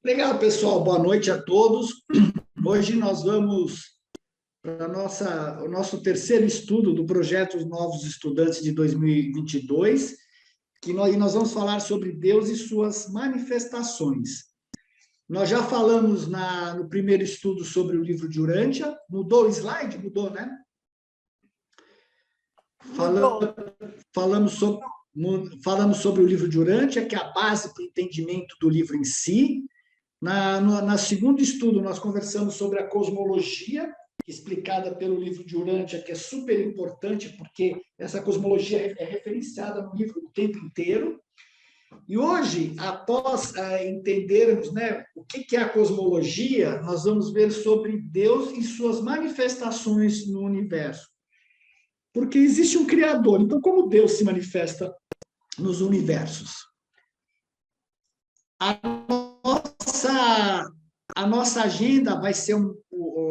Legal, pessoal. Boa noite a todos. Hoje nós vamos para o nosso terceiro estudo do projeto Os Novos Estudantes de 2022, nós vamos falar sobre Deus e suas manifestações. Nós já falamos no primeiro estudo sobre o livro de Urântia. Mudou o slide? Mudou, né? Falamos sobre o livro de Urântia, que é a base para o entendimento do livro em si. No segundo estudo, nós conversamos sobre a cosmologia, explicada pelo livro de Urântia, que é super importante, porque essa cosmologia é referenciada no livro o tempo inteiro. E hoje, após entendermos, né, o que é a cosmologia, nós vamos ver sobre Deus e suas manifestações no universo. Porque existe um Criador. Então, como Deus se manifesta nos universos? A nossa agenda vai ser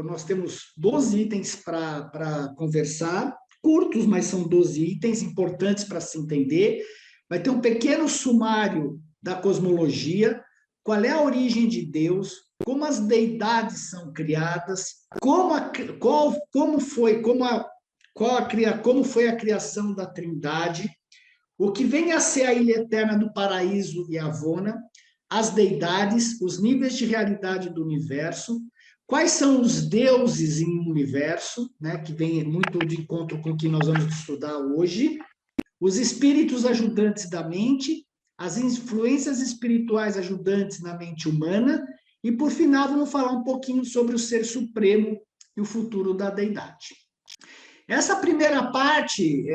nós temos 12 itens para conversar, curtos, mas são 12 itens importantes para se entender. Vai ter um pequeno sumário da cosmologia, qual é a origem de Deus, como as deidades são criadas, como foi a criação da Trindade, o que vem a ser a ilha eterna do paraíso e Avona, as deidades, os níveis de realidade do universo, quais são os deuses em um universo, né, que vem muito de encontro com o que nós vamos estudar hoje, os espíritos ajudantes da mente, as influências espirituais ajudantes na mente humana, e, por final, vamos falar um pouquinho sobre o Ser Supremo e o futuro da deidade. Essa primeira parte,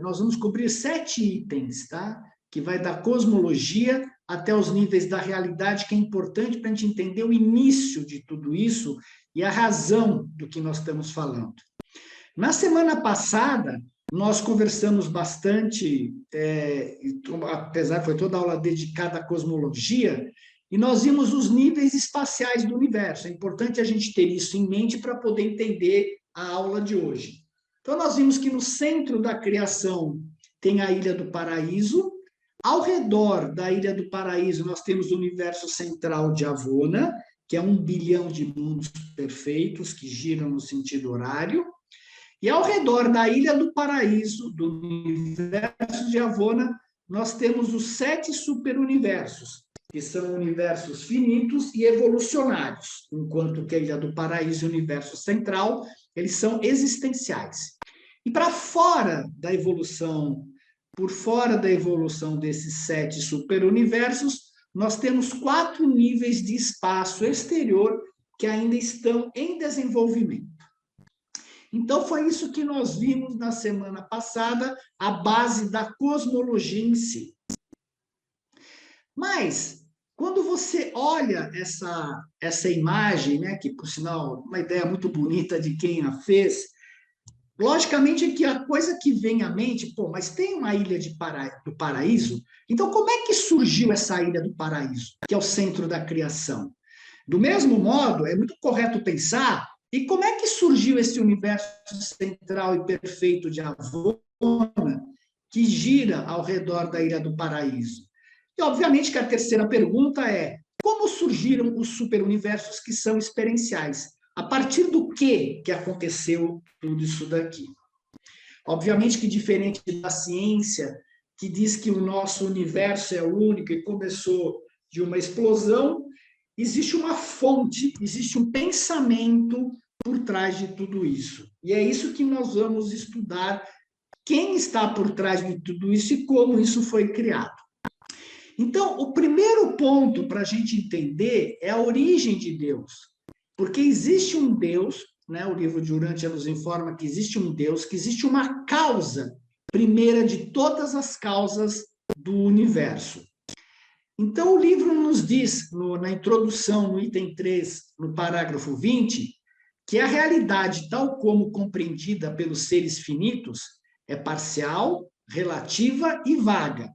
nós vamos cobrir 7 itens, tá? Que vai da cosmologia até os níveis da realidade, que é importante para a gente entender o início de tudo isso e a razão do que nós estamos falando. Na semana passada, nós conversamos bastante, apesar que foi toda a aula dedicada à cosmologia, e nós vimos os níveis espaciais do universo. É importante a gente ter isso em mente para poder entender a aula de hoje. Então, nós vimos que no centro da criação tem a Ilha do Paraíso. Ao redor da Ilha do Paraíso, nós temos o universo central de Avona, que é 1 bilhão de mundos perfeitos que giram no sentido horário. E ao redor da Ilha do Paraíso, do universo de Avona, nós temos os 7 superuniversos, que são universos finitos e evolucionários, enquanto que a Ilha do Paraíso e o universo central, eles são existenciais. E para fora da evolução, por fora da evolução desses 7 superuniversos, nós temos 4 níveis de espaço exterior que ainda estão em desenvolvimento. Então, foi isso que nós vimos na semana passada, a base da cosmologia em si. Mas, quando você olha essa imagem, né, que, por sinal, uma ideia muito bonita de quem a fez, logicamente que a coisa que vem à mente, mas tem uma ilha do paraíso, então como é que surgiu essa ilha do paraíso, que é o centro da criação? Do mesmo modo, é muito correto pensar, e como é que surgiu esse universo central e perfeito de Avona, que gira ao redor da ilha do paraíso? E, obviamente, que a terceira pergunta é, como surgiram os superuniversos que são experienciais? A partir do que aconteceu tudo isso daqui? Obviamente que diferente da ciência, que diz que o nosso universo é único e começou de uma explosão, existe uma fonte, existe um pensamento por trás de tudo isso. E é isso que nós vamos estudar, quem está por trás de tudo isso e como isso foi criado. Então, o primeiro ponto para a gente entender é a origem de Deus. Porque existe um Deus, né? O livro de Urântia nos informa que existe um Deus, que existe uma causa primeira de todas as causas do universo. Então, o livro nos diz, na introdução, no item 3, no parágrafo 20, que a realidade, tal como compreendida pelos seres finitos, é parcial, relativa e vaga.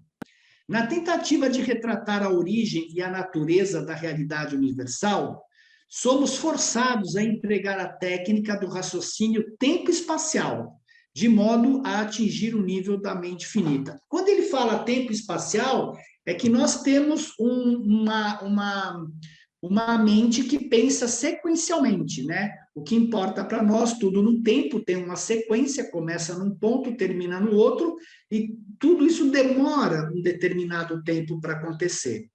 Na tentativa de retratar a origem e a natureza da realidade universal, somos forçados a empregar a técnica do raciocínio tempo-espacial, de modo a atingir o nível da mente finita. Quando ele fala tempo espacial, é que nós temos uma mente que pensa sequencialmente, né? O que importa para nós, tudo no tempo, tem uma sequência, começa num ponto, termina no outro, e tudo isso demora um determinado tempo para acontecer.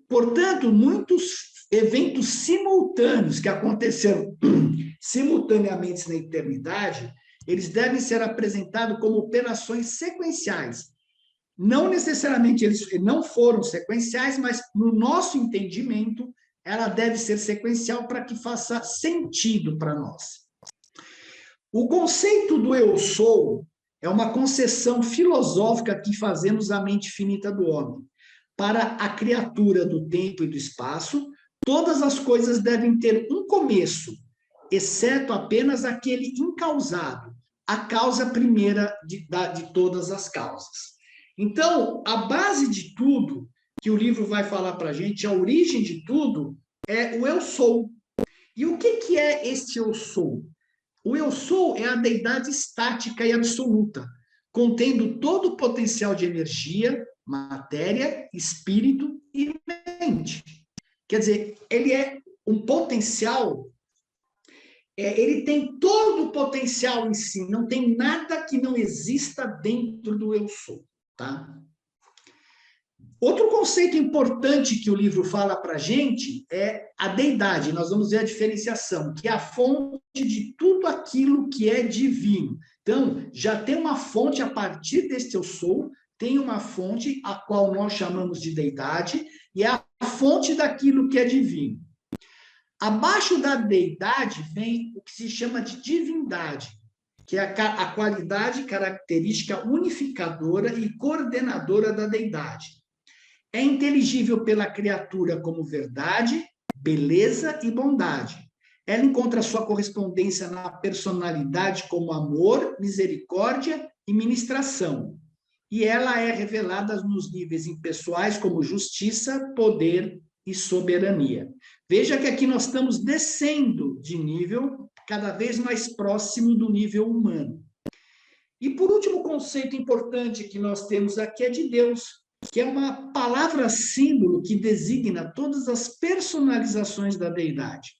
Portanto, muitos eventos simultâneos que aconteceram simultaneamente na eternidade, eles devem ser apresentados como operações sequenciais. Não necessariamente eles não foram sequenciais, mas no nosso entendimento, ela deve ser sequencial para que faça sentido para nós. O conceito do eu sou é uma concessão filosófica que fazemos à mente finita do homem. Para a criatura do tempo e do espaço, todas as coisas devem ter um começo, exceto apenas aquele incausado, a causa primeira de todas as causas. Então, a base de tudo que o livro vai falar para a gente, a origem de tudo, é o eu sou. E o que é este eu sou? O eu sou é a deidade estática e absoluta, contendo todo o potencial de energia, matéria, espírito e mente. Quer dizer, ele é um potencial, ele tem todo o potencial em si, não tem nada que não exista dentro do eu sou, tá? Outro conceito importante que o livro fala para a gente é a deidade. Nós vamos ver a diferenciação, que é a fonte de tudo aquilo que é divino. Então, já tem uma fonte a partir deste eu sou, tem uma fonte a qual nós chamamos de deidade, e é a fonte daquilo que é divino. Abaixo da deidade vem o que se chama de divindade, que é a qualidade característica unificadora e coordenadora da deidade. É inteligível pela criatura como verdade, beleza e bondade. Ela encontra sua correspondência na personalidade como amor, misericórdia e ministração. E ela é revelada nos níveis impessoais como justiça, poder e soberania. Veja que aqui nós estamos descendo de nível cada vez mais próximo do nível humano. E por último, conceito importante que nós temos aqui é de Deus, que é uma palavra símbolo que designa todas as personalizações da deidade.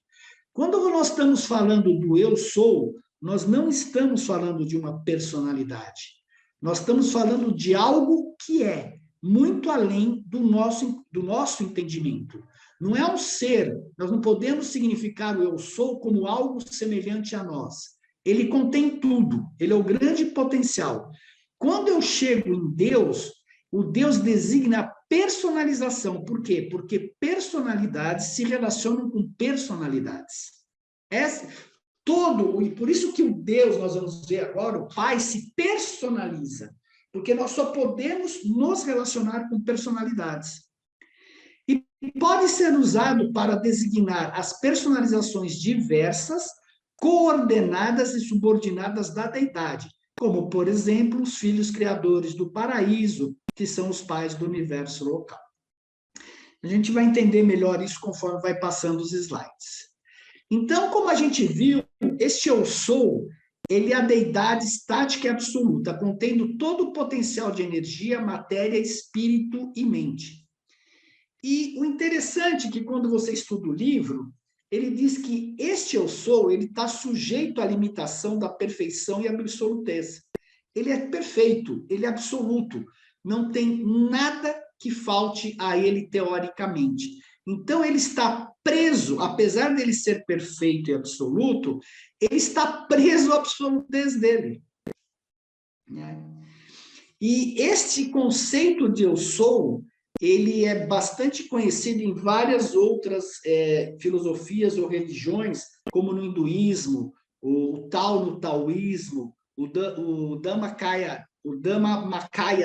Quando nós estamos falando do eu sou, nós não estamos falando de uma personalidade. Nós estamos falando de algo que é muito além do nosso entendimento. Não é um ser, nós não podemos significar o eu sou como algo semelhante a nós. Ele contém tudo, ele é o grande potencial. Quando eu chego em Deus, o Deus designa a personalização. Por quê? Porque personalidades se relacionam com personalidades. E por isso que o Deus, nós vamos ver agora, o Pai se personaliza. Porque nós só podemos nos relacionar com personalidades. E pode ser usado para designar as personalizações diversas, coordenadas e subordinadas da deidade, como, por exemplo, os filhos criadores do paraíso, que são os pais do universo local. A gente vai entender melhor isso conforme vai passando os slides. Então, como a gente viu, este eu sou, ele é a deidade estática e absoluta, contendo todo o potencial de energia, matéria, espírito e mente. E o interessante é que quando você estuda o livro, ele diz que este eu sou, ele está sujeito à limitação da perfeição e absolutez. Ele é perfeito, ele é absoluto. Não tem nada que falte a ele teoricamente. Então, ele está preso, apesar dele ser perfeito e absoluto, ele está preso à absolutez dele. E este conceito de eu sou, ele é bastante conhecido em várias outras filosofias ou religiões, como no hinduísmo, o Tao no taoísmo, o Dhammakaya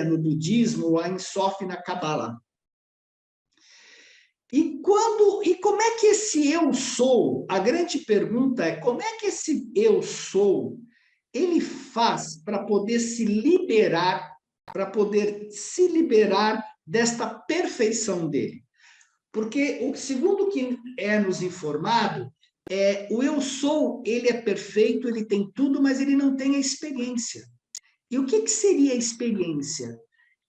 no budismo, o Ein Sof na Kabbalah. E como é que esse eu sou, a grande pergunta é, como é que esse eu sou, ele faz para poder se liberar desta perfeição dele? Porque, segundo o que é nos informado, o eu sou, ele é perfeito, ele tem tudo, mas ele não tem a experiência. E o que seria a experiência?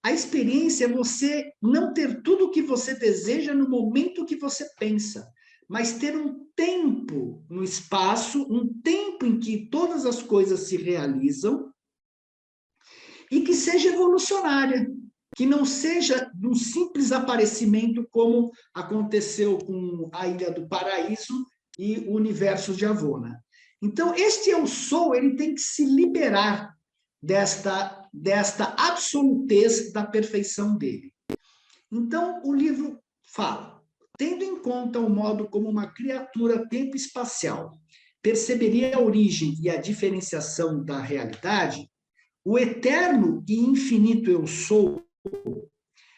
A experiência é você não ter tudo o que você deseja no momento que você pensa, mas ter um tempo no espaço, um tempo em que todas as coisas se realizam e que seja evolucionária, que não seja um simples aparecimento como aconteceu com a Ilha do Paraíso e o universo de Avona. Então, este eu sou, ele tem que se liberar desta absolutez da perfeição dele. Então, o livro fala, tendo em conta o modo como uma criatura tempo-espacial perceberia a origem e a diferenciação da realidade, o eterno e infinito eu sou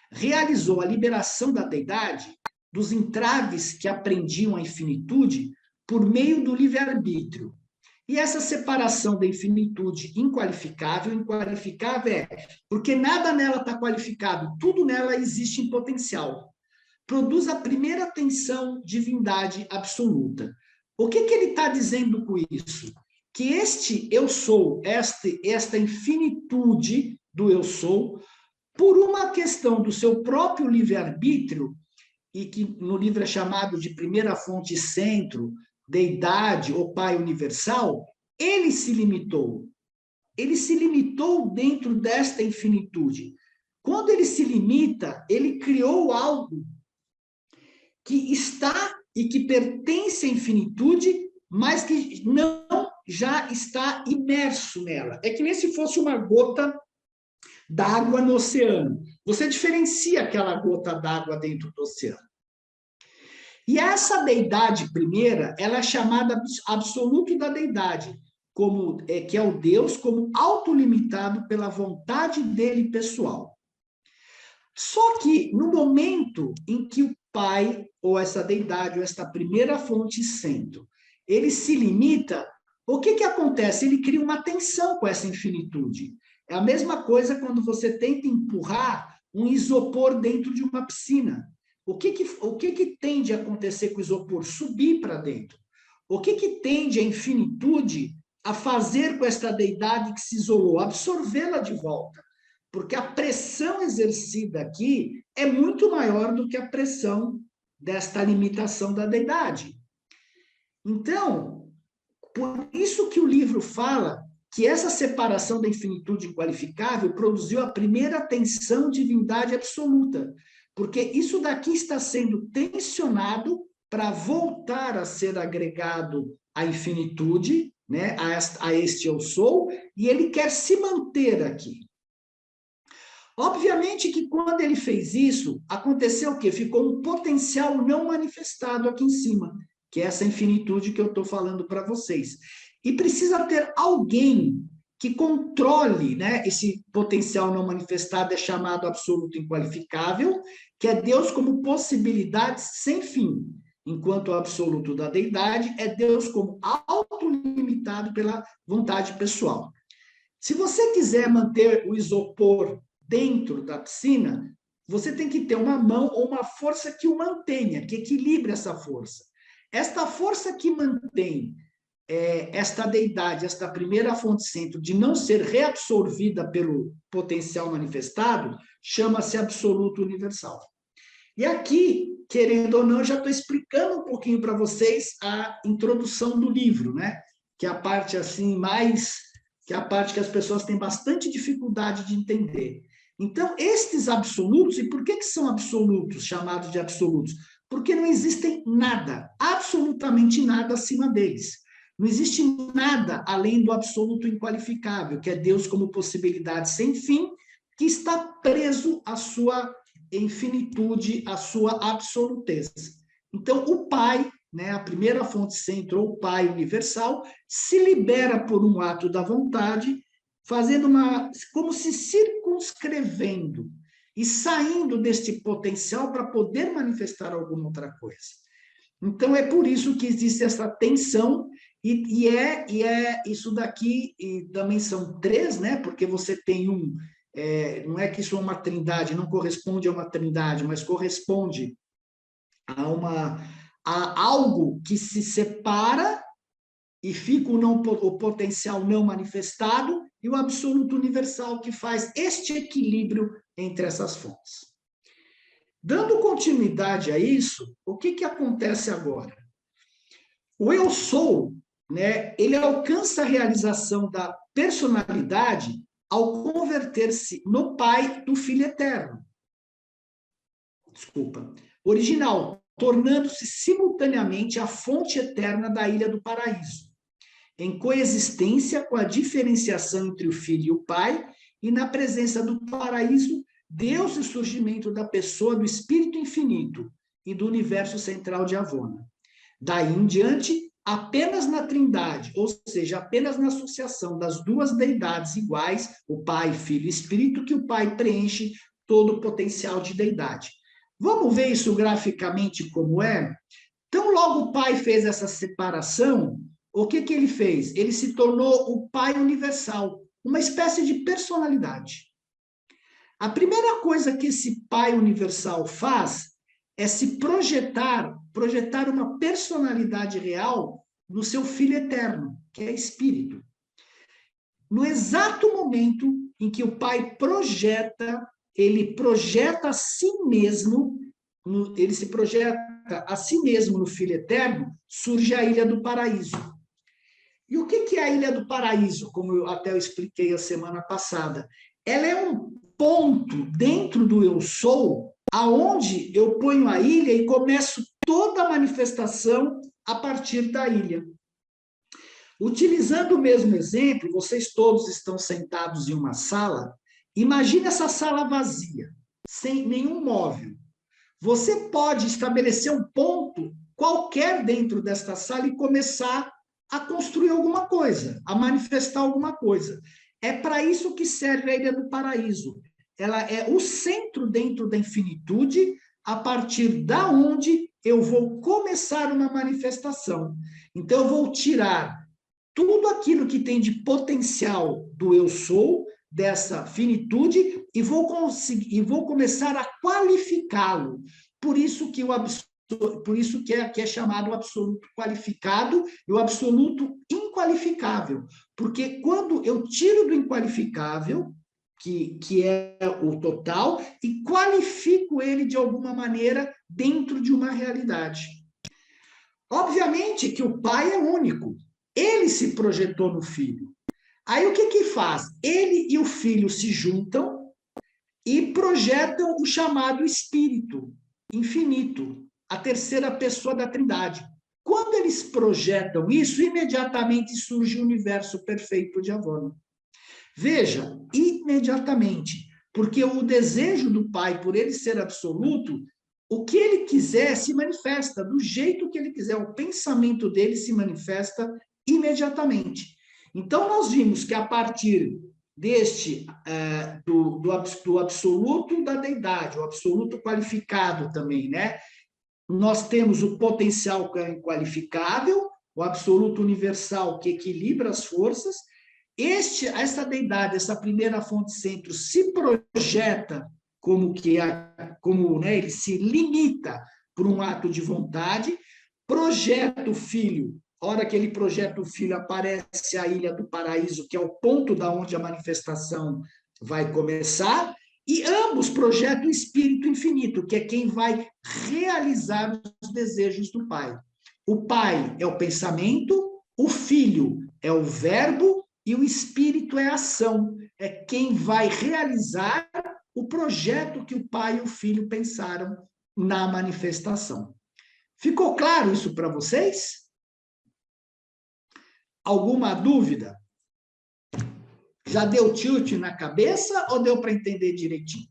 realizou a liberação da deidade dos entraves que aprendiam a infinitude por meio do livre-arbítrio. E essa separação da infinitude inqualificável é porque nada nela está qualificado, tudo nela existe em potencial. Produz a primeira tensão divindade absoluta. O que ele está dizendo com isso? Que este eu sou, esta infinitude do eu sou, por uma questão do seu próprio livre-arbítrio, e que no livro é chamado de primeira fonte centro, deidade ou Pai universal, ele se limitou. Ele se limitou dentro desta infinitude. Quando ele se limita, ele criou algo que está e que pertence à infinitude, mas que não já está imerso nela. É que nem se fosse uma gota d'água no oceano. Você diferencia aquela gota d'água dentro do oceano. E essa deidade primeira, ela é chamada absoluto da deidade, que é o Deus como autolimitado pela vontade dele pessoal. Só que no momento em que o Pai, ou essa deidade, ou esta primeira fonte centro, ele se limita, o que acontece? Ele cria uma tensão com essa infinitude. É a mesma coisa quando você tenta empurrar um isopor dentro de uma piscina. O que tende a acontecer com o isopor? Subir para dentro. O que tende a infinitude a fazer com esta deidade que se isolou? Absorvê-la de volta. Porque a pressão exercida aqui é muito maior do que a pressão desta limitação da deidade. Então, por isso que o livro fala que essa separação da infinitude inqualificável produziu a primeira tensão divindade absoluta, porque isso daqui está sendo tensionado para voltar a ser agregado à infinitude, né, a este eu sou, e ele quer se manter aqui. Obviamente que quando ele fez isso, aconteceu o quê? Ficou um potencial não manifestado aqui em cima, que é essa infinitude que eu estou falando para vocês. E precisa ter alguém que controle, né, esse potencial não manifestado, é chamado absoluto inqualificável, que é Deus como possibilidade sem fim, enquanto o absoluto da deidade é Deus como autolimitado pela vontade pessoal. Se você quiser manter o isopor dentro da piscina, você tem que ter uma mão ou uma força que o mantenha, que equilibre essa força. Esta força que mantém esta deidade, esta primeira fonte centro, de não ser reabsorvida pelo potencial manifestado, chama-se absoluto universal. E aqui, querendo ou não, eu já estou explicando um pouquinho para vocês a introdução do livro, né? Que é a parte assim que é a parte que as pessoas têm bastante dificuldade de entender. Então, estes absolutos, e por que são absolutos, chamados de absolutos? Porque não existem nada, absolutamente nada acima deles. Não existe nada além do absoluto inqualificável, que é Deus como possibilidade sem fim, que está preso à sua infinitude, à sua absolutez. Então, o Pai, né, a primeira fonte centro, ou Pai universal, se libera por um ato da vontade, fazendo como se circunscrevendo e saindo deste potencial para poder manifestar alguma outra coisa. Então, é por isso que existe essa tensão, e isso daqui, e também são três, né? Porque você tem não é que isso é uma trindade, não corresponde a uma trindade, mas corresponde a algo que se separa e fica o potencial não manifestado, e o absoluto universal, que faz este equilíbrio entre essas fontes. Dando continuidade a isso, o que acontece agora? O eu sou, né, ele alcança a realização da personalidade ao converter-se no Pai do Filho Eterno. Original, tornando-se simultaneamente a fonte eterna da Ilha do Paraíso, em coexistência com a diferenciação entre o Filho e o Pai, e na presença do paraíso, deu-se o surgimento da pessoa do Espírito Infinito e do universo central de Avona. Daí em diante, apenas na Trindade, ou seja, apenas na associação das duas deidades iguais, o Pai, Filho e Espírito, que o Pai preenche todo o potencial de deidade. Vamos ver isso graficamente como é? Então, logo o Pai fez essa separação, o que ele fez? Ele se tornou o Pai universal, uma espécie de personalidade. A primeira coisa que esse Pai universal faz é se projetar uma personalidade real no seu Filho eterno, que é Espírito. No exato momento em que o Pai ele projeta a si mesmo, ele se projeta a si mesmo no Filho eterno, surge a Ilha do Paraíso. E o que é a Ilha do Paraíso, como eu até expliquei a semana passada? Ela é um ponto dentro do eu sou, aonde eu ponho a ilha e começo toda a manifestação a partir da ilha. Utilizando o mesmo exemplo, vocês todos estão sentados em uma sala, imagine essa sala vazia, sem nenhum móvel. Você pode estabelecer um ponto qualquer dentro desta sala e começar a construir alguma coisa, a manifestar alguma coisa. É para isso que serve a Ilha do Paraíso. Ela é o centro dentro da infinitude, a partir da onde eu vou começar uma manifestação. Então, eu vou tirar tudo aquilo que tem de potencial do eu sou, dessa finitude, e vou começar a qualificá-lo. Por isso que que é chamado o absoluto qualificado e o absoluto inqualificável. Porque quando eu tiro do inqualificável, que é o total, e qualifico ele de alguma maneira dentro de uma realidade. Obviamente que o Pai é único. Ele se projetou no Filho. Aí o que faz? Ele e o Filho se juntam e projetam o chamado Espírito Infinito, a terceira pessoa da Trindade. Quando eles projetam isso, imediatamente surge o universo perfeito de Avona. Veja, imediatamente, porque o desejo do Pai por ele ser absoluto, o que ele quiser se manifesta do jeito que ele quiser, o pensamento dele se manifesta imediatamente. Então, nós vimos que a partir do absoluto da deidade, o absoluto qualificado também, né? Nós temos o potencial inqualificável, o absoluto universal que equilibra as forças. Essa deidade, essa primeira fonte centro, se projeta ele se limita por um ato de vontade, projeta o Filho. A hora que ele projeta o Filho, aparece a Ilha do Paraíso, que é o ponto da onde a manifestação vai começar, e ambos projetam o Espírito Infinito, que é quem vai realizar os desejos do Pai. O Pai é o pensamento, o Filho é o verbo e o Espírito é a ação. É quem vai realizar o projeto que o Pai e o Filho pensaram na manifestação. Ficou claro isso para vocês? Alguma dúvida? Já deu tilt na cabeça ou deu para entender direitinho?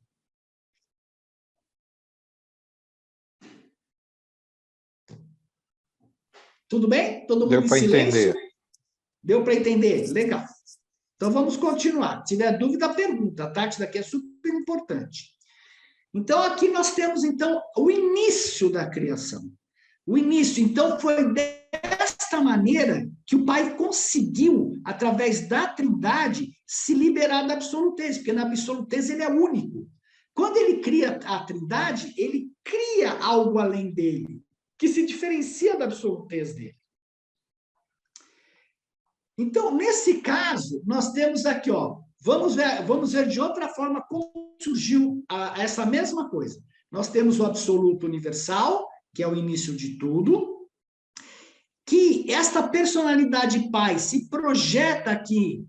Tudo bem? Todo mundo em silêncio? Entender. Deu para entender? Legal. Então, vamos continuar. Se tiver dúvida, pergunta, tá? Isso daqui é super importante. Então, aqui nós temos, então, o início da criação. O início, então, foi desta maneira que o Pai conseguiu, através da Trindade, se liberar da absolutez, porque na absolutez ele é único. Quando ele cria a Trindade, ele cria algo além dele, que se diferencia da absolutez dele. Então, nesse caso, nós temos aqui, ó, vamos ver de outra forma como surgiu essa mesma coisa. Nós temos o absoluto universal, que é o início de tudo, que esta personalidade Pai se projeta aqui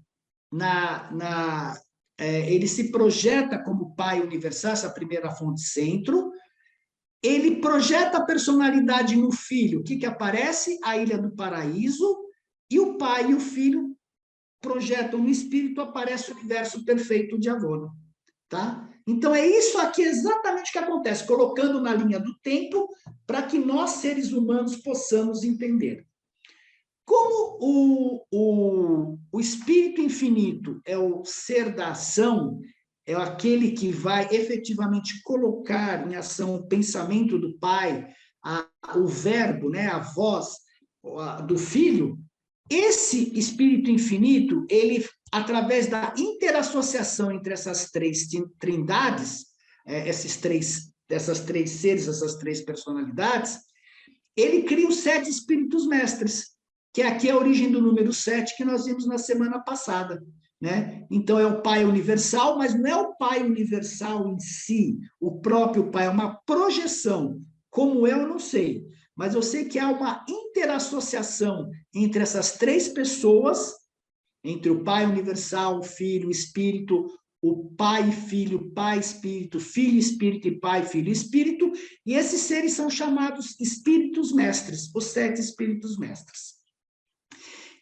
ele se projeta como Pai universal, essa primeira fonte centro. Ele projeta a personalidade no Filho. O que aparece? A Ilha do Paraíso. E o Pai e o Filho projetam no Espírito, aparece o universo perfeito de Avona. Tá? Então, é isso aqui exatamente que acontece, colocando na linha do tempo, para que nós, seres humanos, possamos entender. Como o Espírito Infinito é o ser da ação, é aquele que vai efetivamente colocar em ação o pensamento do Pai, o verbo, né, a voz do Filho, esse Espírito Infinito, ele, através da interassociação entre essas três trindades, essas três seres, essas três personalidades, ele cria os 7 Espíritos Mestres, que aqui é a origem do número 7 que nós vimos na semana passada. Né? Então, é o Pai universal, mas não é o Pai universal em si, o próprio Pai, é uma projeção. Como eu não sei, mas eu sei que há uma interassociação entre essas três pessoas, entre o Pai universal, o Filho, o Espírito, o Pai e Filho, Pai, Espírito, Filho, Espírito e Pai, Filho, Espírito, e esses seres são chamados Espíritos Mestres, os 7 Espíritos Mestres.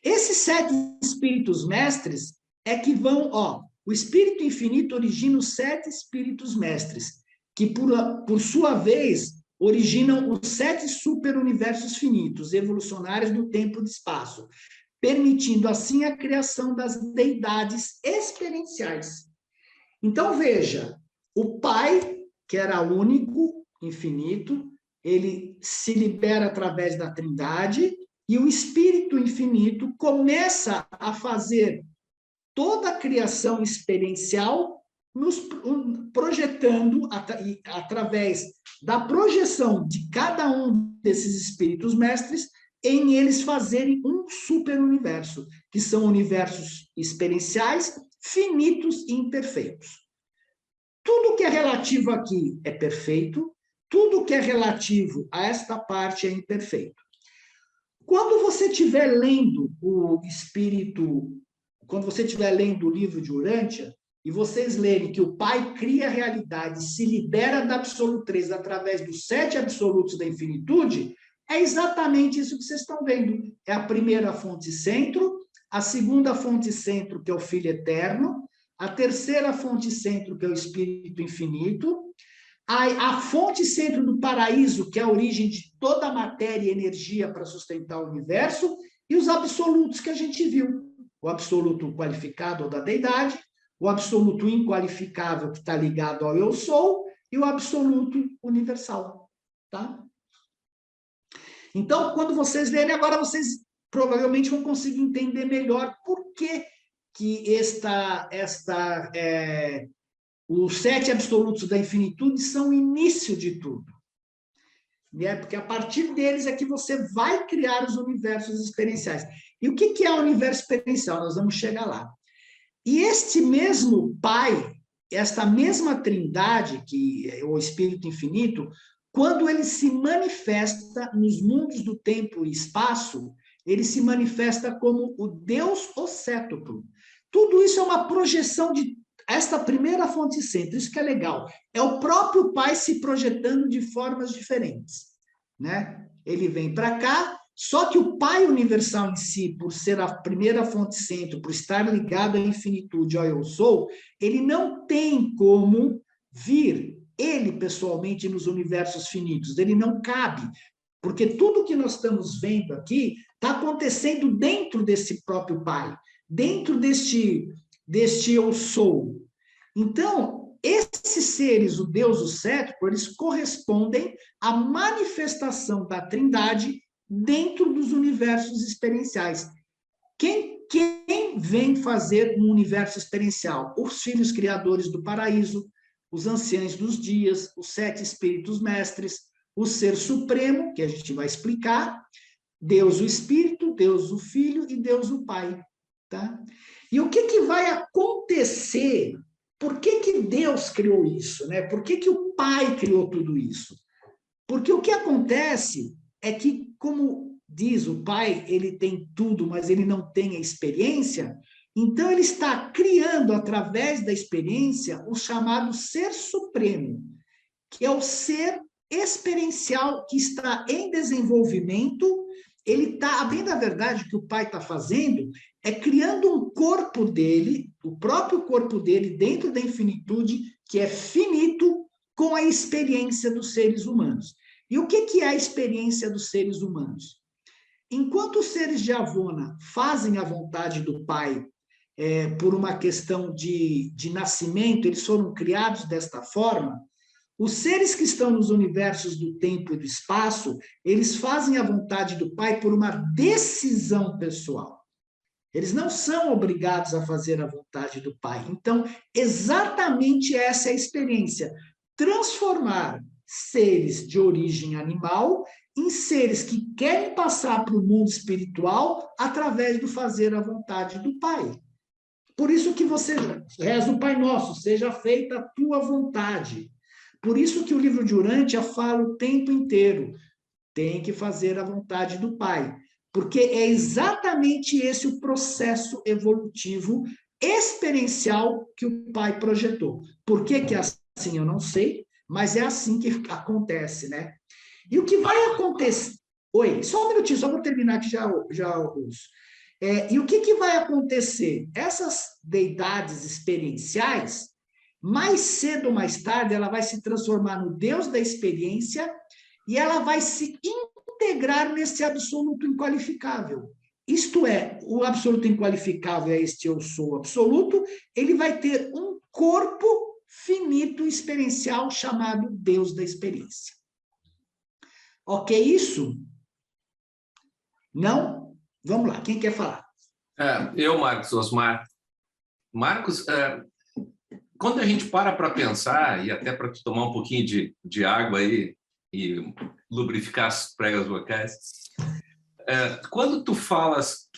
Esses 7 Espíritos Mestres é que vão, o Espírito Infinito origina os 7 Espíritos Mestres, que por sua vez originam os 7 superuniversos finitos, evolucionários do tempo e do espaço, permitindo assim a criação das deidades experienciais. Então, veja, o Pai, que era único, infinito, ele se libera através da Trindade, e o Espírito Infinito começa a fazer toda a criação experiencial, nos projetando através da projeção de cada um desses Espíritos Mestres, em eles fazerem um superuniverso, que são universos experienciais, finitos e imperfeitos. Tudo que é relativo aqui é perfeito, tudo que é relativo a esta parte é imperfeito. Quando você estiver lendo quando você estiver lendo o livro de Urântia, e vocês lerem que o Pai cria a realidade, se libera da absolutreza através dos 7 absolutos da infinitude, é exatamente isso que vocês estão vendo. É a primeira fonte centro, a segunda fonte centro, que é o Filho Eterno, a terceira fonte centro, que é o Espírito Infinito, a fonte centro do paraíso, que é a origem de toda a matéria e energia para sustentar o universo, e os absolutos que a gente viu. O absoluto qualificado, ou da deidade, o absoluto inqualificável, que está ligado ao eu sou, e o absoluto universal. Tá? Então, quando vocês lerem agora, vocês provavelmente vão conseguir entender melhor por que os 7 absolutos da infinitude são o início de tudo. Porque a partir deles é que você vai criar os universos experienciais. E o que é o universo experiencial? Nós vamos chegar lá. E este mesmo Pai, esta mesma trindade, que é o Espírito Infinito, quando ele se manifesta nos mundos do tempo e espaço, ele se manifesta como o Deus océtuplo. Tudo isso é uma projeção de esta primeira fonte centro, isso que é legal. É o próprio Pai se projetando de formas diferentes. Né? Ele vem para cá, só que o Pai universal em si, por ser a primeira fonte centro, por estar ligado à infinitude, ao eu sou, ele não tem como vir, ele pessoalmente, nos universos finitos. Ele não cabe, porque tudo que nós estamos vendo aqui está acontecendo dentro desse próprio Pai, dentro deste eu sou. Então, esses seres, o Deus, o cético, eles correspondem à manifestação da Trindade dentro dos universos experienciais. Quem vem fazer um universo experiencial? Os filhos criadores do paraíso, os anciãos dos dias, os 7 espíritos mestres, o ser supremo, que a gente vai explicar, Deus o Espírito, Deus o Filho e Deus o Pai. Tá? E o que vai acontecer por que que Deus criou isso, né? Por que que o Pai criou tudo isso? Porque o que acontece é que, como diz o Pai, ele tem tudo, mas ele não tem a experiência, então ele está criando, através da experiência, o chamado Ser Supremo, que é o ser experiencial que está em desenvolvimento. Ele está, a bem da verdade, o que o Pai está fazendo é criando um corpo dele, o próprio corpo dele, dentro da infinitude, que é finito, com a experiência dos seres humanos. E o que é a experiência dos seres humanos? Enquanto os seres de Avona fazem a vontade do Pai, por uma questão de nascimento, eles foram criados desta forma, os seres que estão nos universos do tempo e do espaço, eles fazem a vontade do Pai por uma decisão pessoal. Eles não são obrigados a fazer a vontade do Pai. Então, exatamente essa é a experiência. Transformar seres de origem animal em seres que querem passar para o mundo espiritual através do fazer a vontade do Pai. Por isso que você reza o Pai Nosso, seja feita a tua vontade. Por isso que o livro de Urântia fala o tempo inteiro, tem que fazer a vontade do Pai. Porque é exatamente esse o processo evolutivo experiencial que o Pai projetou. Por que que é assim, eu não sei, mas é assim que acontece, né? E o que vai acontecer... Oi, só um minutinho, só vou terminar que já ouço. E o que vai acontecer? Essas deidades experienciais, mais cedo ou mais tarde, ela vai se transformar no Deus da experiência e ela vai se integrar nesse absoluto inqualificável. Isto é, o absoluto inqualificável é este eu sou absoluto, ele vai ter um corpo finito experiencial chamado Deus da experiência. Ok isso? Não? Vamos lá, quem quer falar? Eu, Marcos Osmar. Marcos, quando a gente para pensar, e até para tomar um pouquinho de água aí e lubrificar as pregas vocais, quando tu falas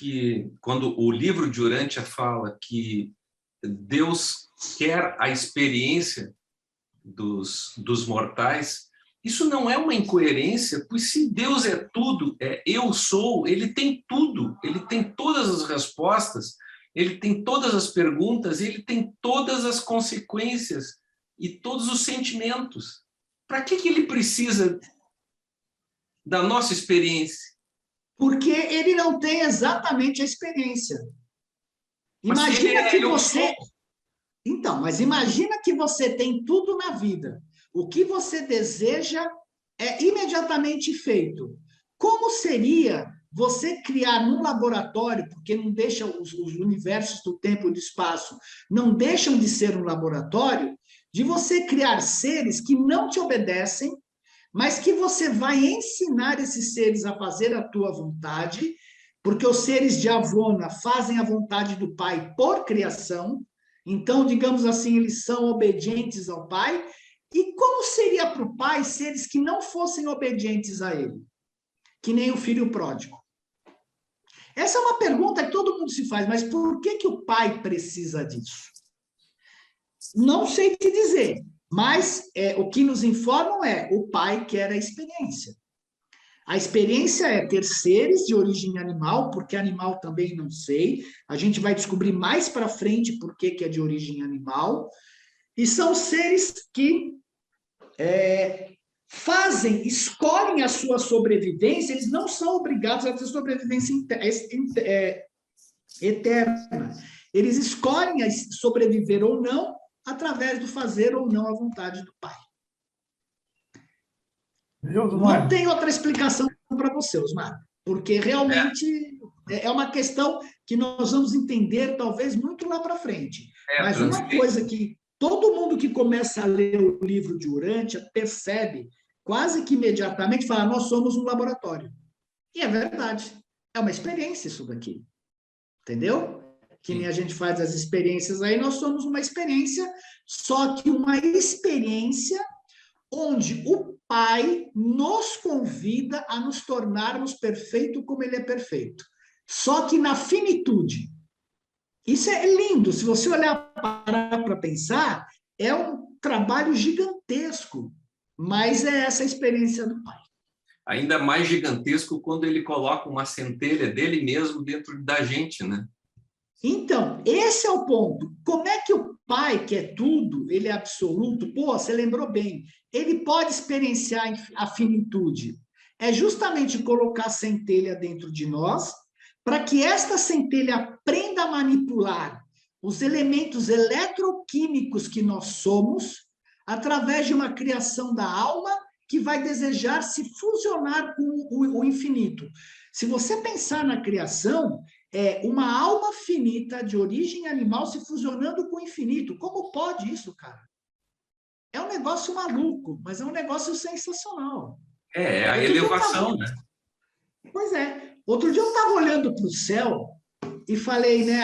quando o livro de Urântia fala que Deus quer a experiência dos mortais, isso não é uma incoerência, pois se Deus é tudo, eu sou, ele tem tudo, ele tem todas as respostas, ele tem todas as perguntas, ele tem todas as consequências e todos os sentimentos. Para que ele precisa da nossa experiência? Porque ele não tem exatamente a experiência. Imagina que você... Então, mas imagina que você tem tudo na vida. O que você deseja é imediatamente feito. Como seria você criar num laboratório, porque não deixa os universos do tempo e do espaço, não deixam de ser um laboratório, de você criar seres que não te obedecem, mas que você vai ensinar esses seres a fazer a tua vontade, porque os seres de Avona fazem a vontade do Pai por criação, então, digamos assim, eles são obedientes ao Pai. E como seria para o Pai seres que não fossem obedientes a Ele? Que nem o filho pródigo. Essa é uma pergunta que todo mundo se faz, mas por que o Pai precisa disso? Não sei te dizer, mas o que nos informam o Pai quer a experiência. A experiência é ter seres de origem animal, porque animal também não sei. A gente vai descobrir mais para frente por que é de origem animal. E são seres que escolhem a sua sobrevivência, eles não são obrigados a ter sobrevivência eterna. Eles escolhem sobreviver ou não através do fazer ou não a vontade do Pai. Não tem outra explicação para você, Osmar, porque realmente é uma questão que nós vamos entender talvez muito lá para frente. Mas uma coisa que todo mundo que começa a ler o livro de Urântia percebe quase que imediatamente, fala, nós somos um laboratório. E é verdade, é uma experiência isso daqui, entendeu? Que nem a gente faz as experiências aí, nós somos uma experiência, só que uma experiência onde o Pai nos convida a nos tornarmos perfeito como Ele é perfeito. Só que na finitude. Isso é lindo. Se você olhar para pensar, é um trabalho gigantesco, mas é essa a experiência do pai. Ainda mais gigantesco quando ele coloca uma centelha dele mesmo dentro da gente, né? Então, esse é o ponto. Como é que o pai, que é tudo, ele é absoluto, pô, você lembrou bem, ele pode experienciar a finitude. É justamente colocar a centelha dentro de nós, para que esta centelha aprenda a manipular os elementos eletroquímicos que nós somos, através de uma criação da alma que vai desejar se fusionar com o infinito. Se você pensar na criação, é uma alma finita de origem animal se fusionando com o infinito. Como pode isso, cara? É um negócio maluco, mas é um negócio sensacional. É a elevação, né? Pois é. Outro dia eu estava olhando para o céu e falei, né,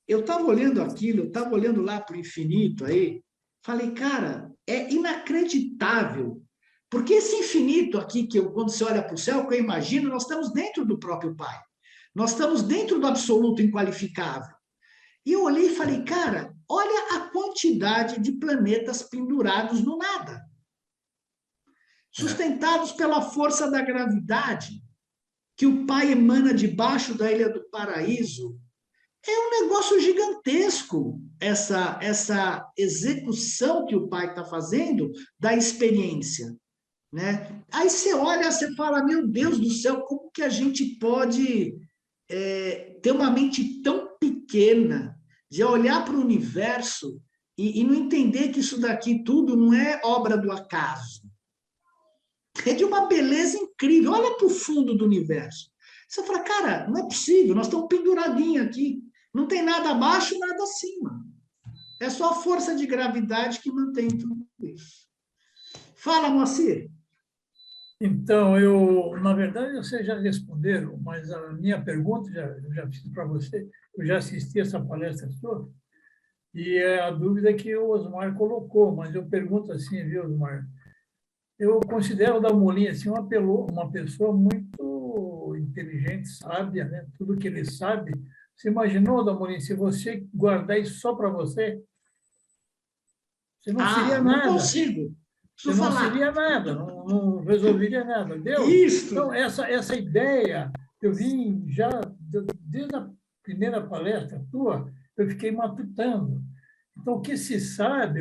eu estava olhando aquilo, eu estava olhando lá para o infinito aí, falei, cara, é inacreditável, porque esse infinito aqui, quando você olha para o céu, que eu imagino, nós estamos dentro do próprio Pai. Nós estamos dentro do absoluto inqualificável. E eu olhei e falei, cara, olha a quantidade de planetas pendurados no nada, sustentados pela força da gravidade, que o Pai emana debaixo da Ilha do Paraíso. É um negócio gigantesco essa execução que o Pai está fazendo da experiência, né? Aí você olha, você fala, meu Deus do céu, como que a gente pode ter uma mente tão pequena de olhar para o universo e não entender que isso daqui tudo não é obra do acaso. É de uma beleza incrível. Olha para o fundo do universo. Você fala, cara, não é possível, nós estamos penduradinhos aqui. Não tem nada abaixo, nada acima. É só a força de gravidade que mantém tudo isso. Fala, Moacir. Então, na verdade, vocês já responderam, mas a minha pergunta, eu já fiz para você, eu já assisti essa palestra sua, e é a dúvida que o Osmar colocou, mas eu pergunto assim, viu, Osmar? Eu considero o Dalmolin assim, uma pessoa muito inteligente, sábia, né? Tudo que ele sabe. Você imaginou, Dalmolin, se você guardar isso só para você, você não seria não nada. consigo. Você não seria nada, não resolveria nada. Deu? Isso. Então, essa ideia, eu vim já, desde a primeira palestra tua, eu fiquei matutando. Então, o que se sabe,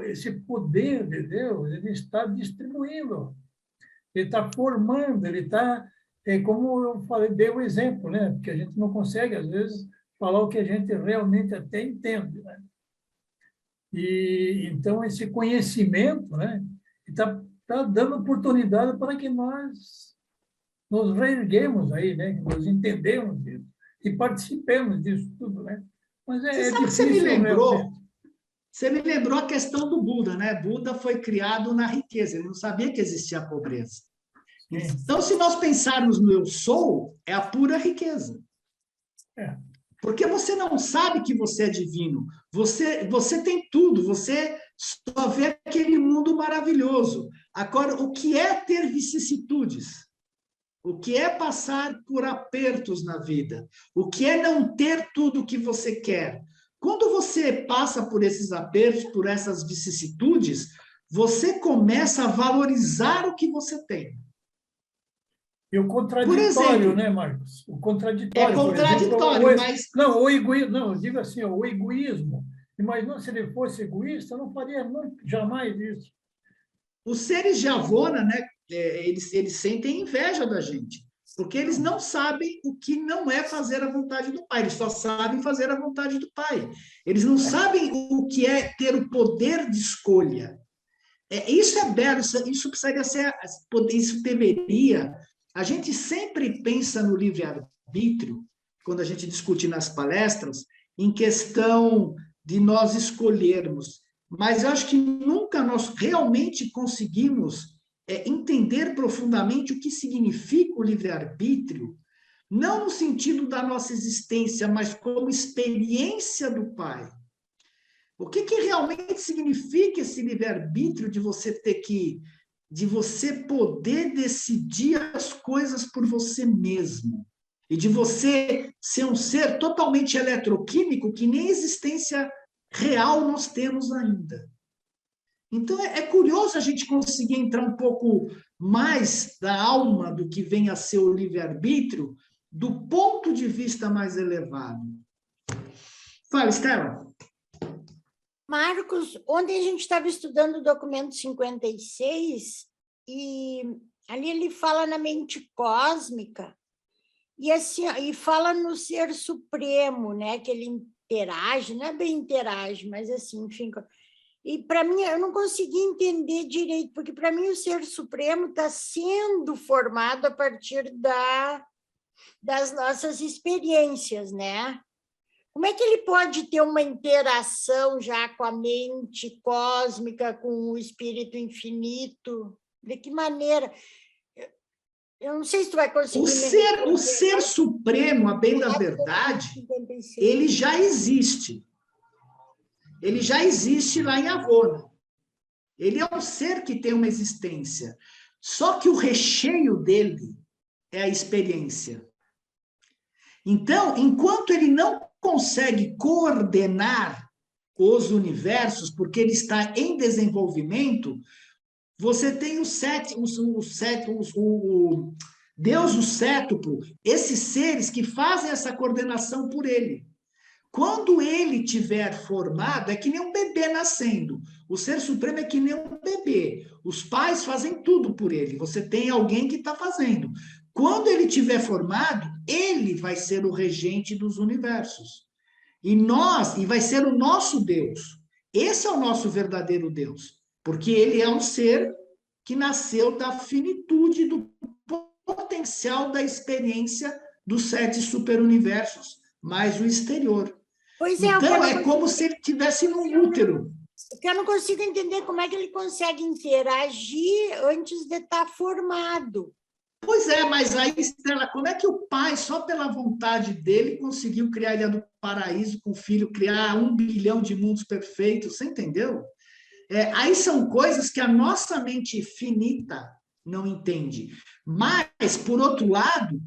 esse poder de Deus, ele está distribuindo, ele está formando, ele está, como eu falei, dei o exemplo, né? Porque a gente não consegue, às vezes, falar o que a gente realmente até entende, né? E então esse conhecimento, né, está dando oportunidade para que nós nos reerguemos aí, né, nós entendemos isso e participemos disso tudo, né? Mas é difícil. Você me lembrou a questão do Buda, né? Buda foi criado na riqueza, ele não sabia que existia a pobreza. Então, se nós pensarmos no eu sou, é a pura riqueza. Porque você não sabe que você é divino. Você tem tudo, você só vê aquele mundo maravilhoso. Agora, o que é ter vicissitudes? O que é passar por apertos na vida? O que é não ter tudo o que você quer? Quando você passa por esses apertos, por essas vicissitudes, você começa a valorizar o que você tem. E o contraditório, né, Marcos? O contraditório. É contraditório, mas... Não, o egoísmo, não, eu digo assim, o egoísmo. Imagina se ele fosse egoísta, não faria jamais isso. Os seres de Avona, né, eles sentem inveja da gente, porque eles não sabem o que não é fazer a vontade do Pai, eles só sabem fazer a vontade do Pai. Eles não sabem o que é ter o poder de escolha. Isso é belo, isso precisaria ser, isso deveria... A gente sempre pensa no livre-arbítrio, quando a gente discute nas palestras, em questão de nós escolhermos. Mas eu acho que nunca nós realmente conseguimos entender profundamente o que significa o livre-arbítrio, não no sentido da nossa existência, mas como experiência do Pai. O que realmente significa esse livre-arbítrio de você poder decidir as coisas por você mesmo? e de você ser um ser totalmente eletroquímico que nem existência real nós temos ainda. Então, é curioso a gente conseguir entrar um pouco mais da alma do que vem a ser o livre-arbítrio, do ponto de vista mais elevado. Fala, Estela. Marcos, ontem a gente estava estudando o documento 56 e ali ele fala na mente cósmica e, assim, e fala no ser supremo, né? Que ele interage, não é bem interage, mas assim, enfim. E para mim, eu não consegui entender direito, porque para mim o ser supremo está sendo formado a partir das nossas experiências, né? Como é que ele pode ter uma interação já com a mente cósmica, com o espírito infinito? De que maneira? Eu não sei se tu vai conseguir... O ser supremo, a bem da verdade, ele já existe. Ele já existe lá em Avona. Ele é um ser que tem uma existência. Só que o recheio dele é a experiência. Então, enquanto ele não consegue coordenar os universos, porque ele está em desenvolvimento, você tem Deus, o cétuplo, esses seres que fazem essa coordenação por ele. Quando ele tiver formado, é que nem um bebê nascendo. O Ser Supremo é que nem um bebê. Os pais fazem tudo por ele. Você tem alguém que está fazendo. Quando ele tiver formado, ele vai ser o regente dos universos. E vai ser o nosso Deus. Esse é o nosso verdadeiro Deus. Porque ele é um ser que nasceu da finitude, do potencial da experiência dos 7 superuniversos, mais o exterior. Pois é, então, é como se ele estivesse no útero. Eu não consigo entender como é que ele consegue interagir antes de estar formado. Pois é, mas aí, Estela, como é que o pai, só pela vontade dele, conseguiu criar a Ilha do Paraíso com o filho, criar 1 bilhão de mundos perfeitos? Você entendeu? Aí são coisas que a nossa mente finita não entende. Mas, por outro lado,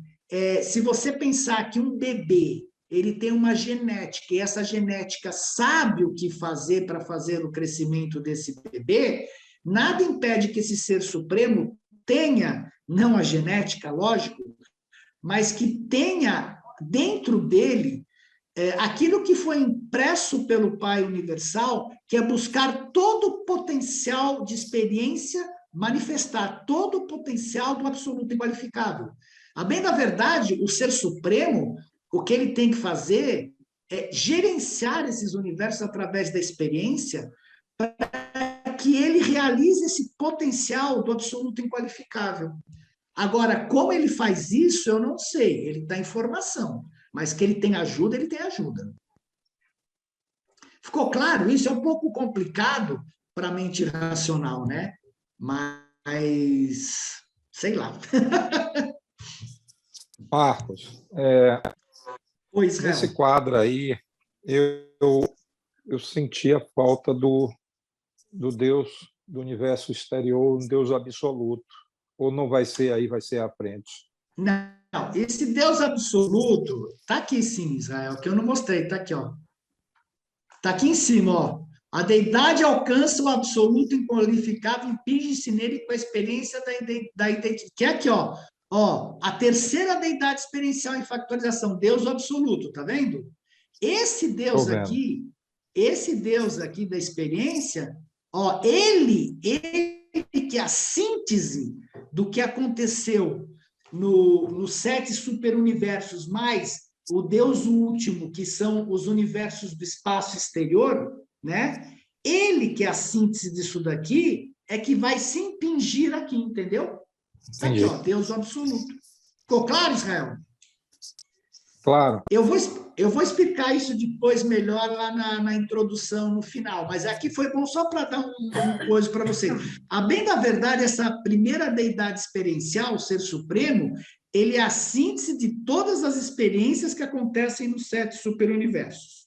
se você pensar que um bebê ele tem uma genética, e essa genética sabe o que fazer para fazer o crescimento desse bebê, nada impede que esse ser supremo tenha, não a genética, lógico, mas que tenha dentro dele aquilo que foi impresso pelo Pai Universal, que é buscar todo o potencial de experiência, manifestar todo o potencial do absoluto inqualificável. A bem da verdade, o Ser Supremo, o que ele tem que fazer é gerenciar esses universos através da experiência para que ele realize esse potencial do absoluto inqualificável. Agora, como ele faz isso, eu não sei. Ele está em formação. Mas que ele tem ajuda, ele tem ajuda. Ficou claro? Isso é um pouco complicado para a mente racional, né? Mas, sei lá. Marcos, Pois, nesse quadro aí, eu senti a falta do Deus do universo exterior, um Deus absoluto. Ou não vai ser aí, vai ser à frente? Não, esse Deus absoluto está aqui sim, Israel, que eu não mostrei, está aqui, ó. Está aqui em cima, ó. A deidade alcança o absoluto inqualificável, impinge-se nele com a experiência da identidade. Que é aqui, ó. Ó, a terceira deidade experiencial em factorização, Deus absoluto, tá vendo? Esse Deus aqui da experiência, ó, ele que é a síntese do que aconteceu nos 7 superuniversos, mais o Deus último, que são os universos do espaço exterior, né? Ele que é a síntese disso daqui, é que vai se impingir aqui, entendeu? Tá aqui, ó, Deus absoluto. Ficou claro, Israel? Claro. Eu vou explicar isso depois melhor lá na introdução, no final, mas aqui foi bom só para dar uma coisa para vocês. A bem da verdade, essa primeira deidade experiencial, o Ser Supremo, ele é a síntese de todas as experiências que acontecem nos 7 superuniversos.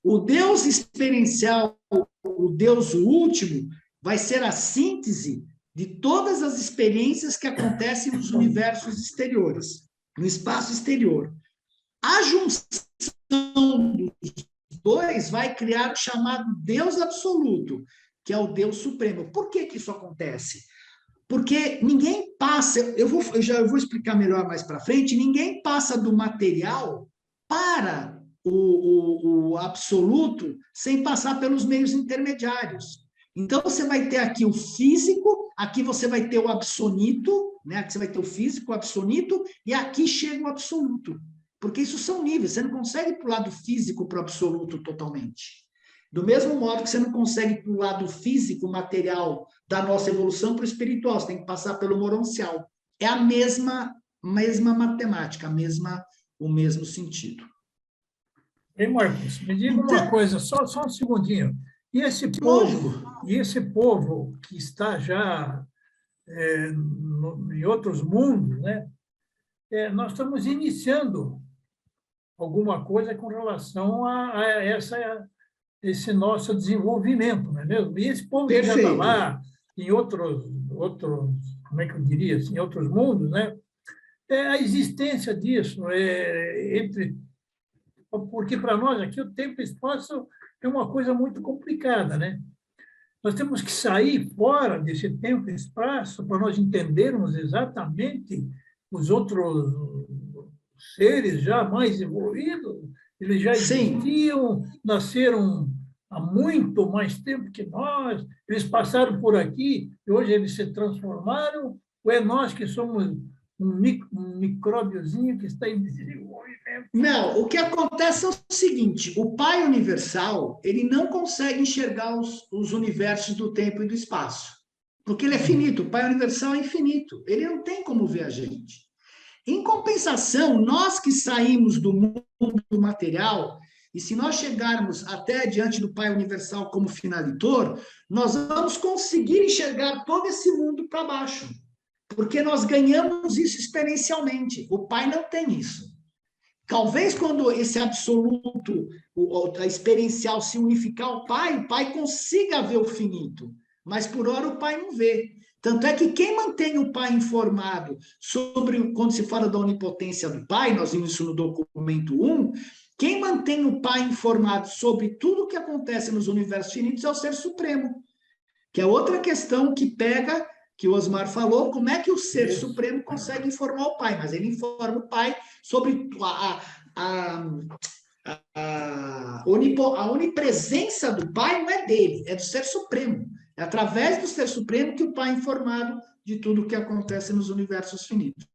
O Deus experiencial, o Deus último, vai ser a síntese de todas as experiências que acontecem nos universos exteriores. no espaço exterior. A junção dos dois vai criar o chamado Deus absoluto, que é o Deus supremo. Por que que isso acontece? Porque ninguém passa, eu vou explicar melhor mais para frente, ninguém passa do material para o absoluto sem passar pelos meios intermediários. Então, você vai ter aqui o físico, aqui você vai ter o absonito, né? Aqui você vai ter o físico, o absonito, e aqui chega o absoluto. Porque isso são níveis, você não consegue pular do físico para o absoluto totalmente. Do mesmo modo que você não consegue pular do físico, material, da nossa evolução para o espiritual, você tem que passar pelo moroncial. É a mesma matemática, o mesmo sentido. Ei, Marcos, me diga uma coisa, só um segundinho. E esse povo que está já em outros mundos, né? Nós estamos iniciando alguma coisa com relação a esse nosso desenvolvimento, não é mesmo? E esse povo que já está lá em outros, como é que eu diria, assim, em outros mundos, né? A existência disso, porque para nós aqui o tempo e o espaço é uma coisa muito complicada, né? Nós temos que sair fora desse tempo e espaço para nós entendermos exatamente os outros seres já mais evoluídos. Eles já existiam, nasceram há muito mais tempo que nós, eles passaram por aqui e hoje eles se transformaram, ou é nós que somos um micróbiozinho que está em desenvolvimento? Não, o que acontece é o seguinte, o Pai Universal, ele não consegue enxergar os universos do tempo e do espaço, porque ele é finito, o Pai Universal é infinito, ele não tem como ver a gente. Em compensação, nós que saímos do mundo material, e se nós chegarmos até diante do Pai Universal como finalitor, nós vamos conseguir enxergar todo esse mundo para baixo, porque nós ganhamos isso experiencialmente. O Pai não tem isso. Talvez quando esse absoluto, a experiencial se unificar ao Pai, o Pai consiga ver o finito, mas por hora o Pai não vê. Tanto é que quem mantém o Pai informado sobre, quando se fala da onipotência do Pai, nós vimos isso no documento 1, quem mantém o Pai informado sobre tudo o que acontece nos universos finitos é o Ser Supremo, que é outra questão que pega, que o Osmar falou, como é que o Ser Supremo consegue informar o Pai, mas ele informa o Pai sobre a onipresença do Pai não é dele, é do Ser Supremo. É através do Ser Supremo que o Pai é informado de tudo o que acontece nos universos finitos.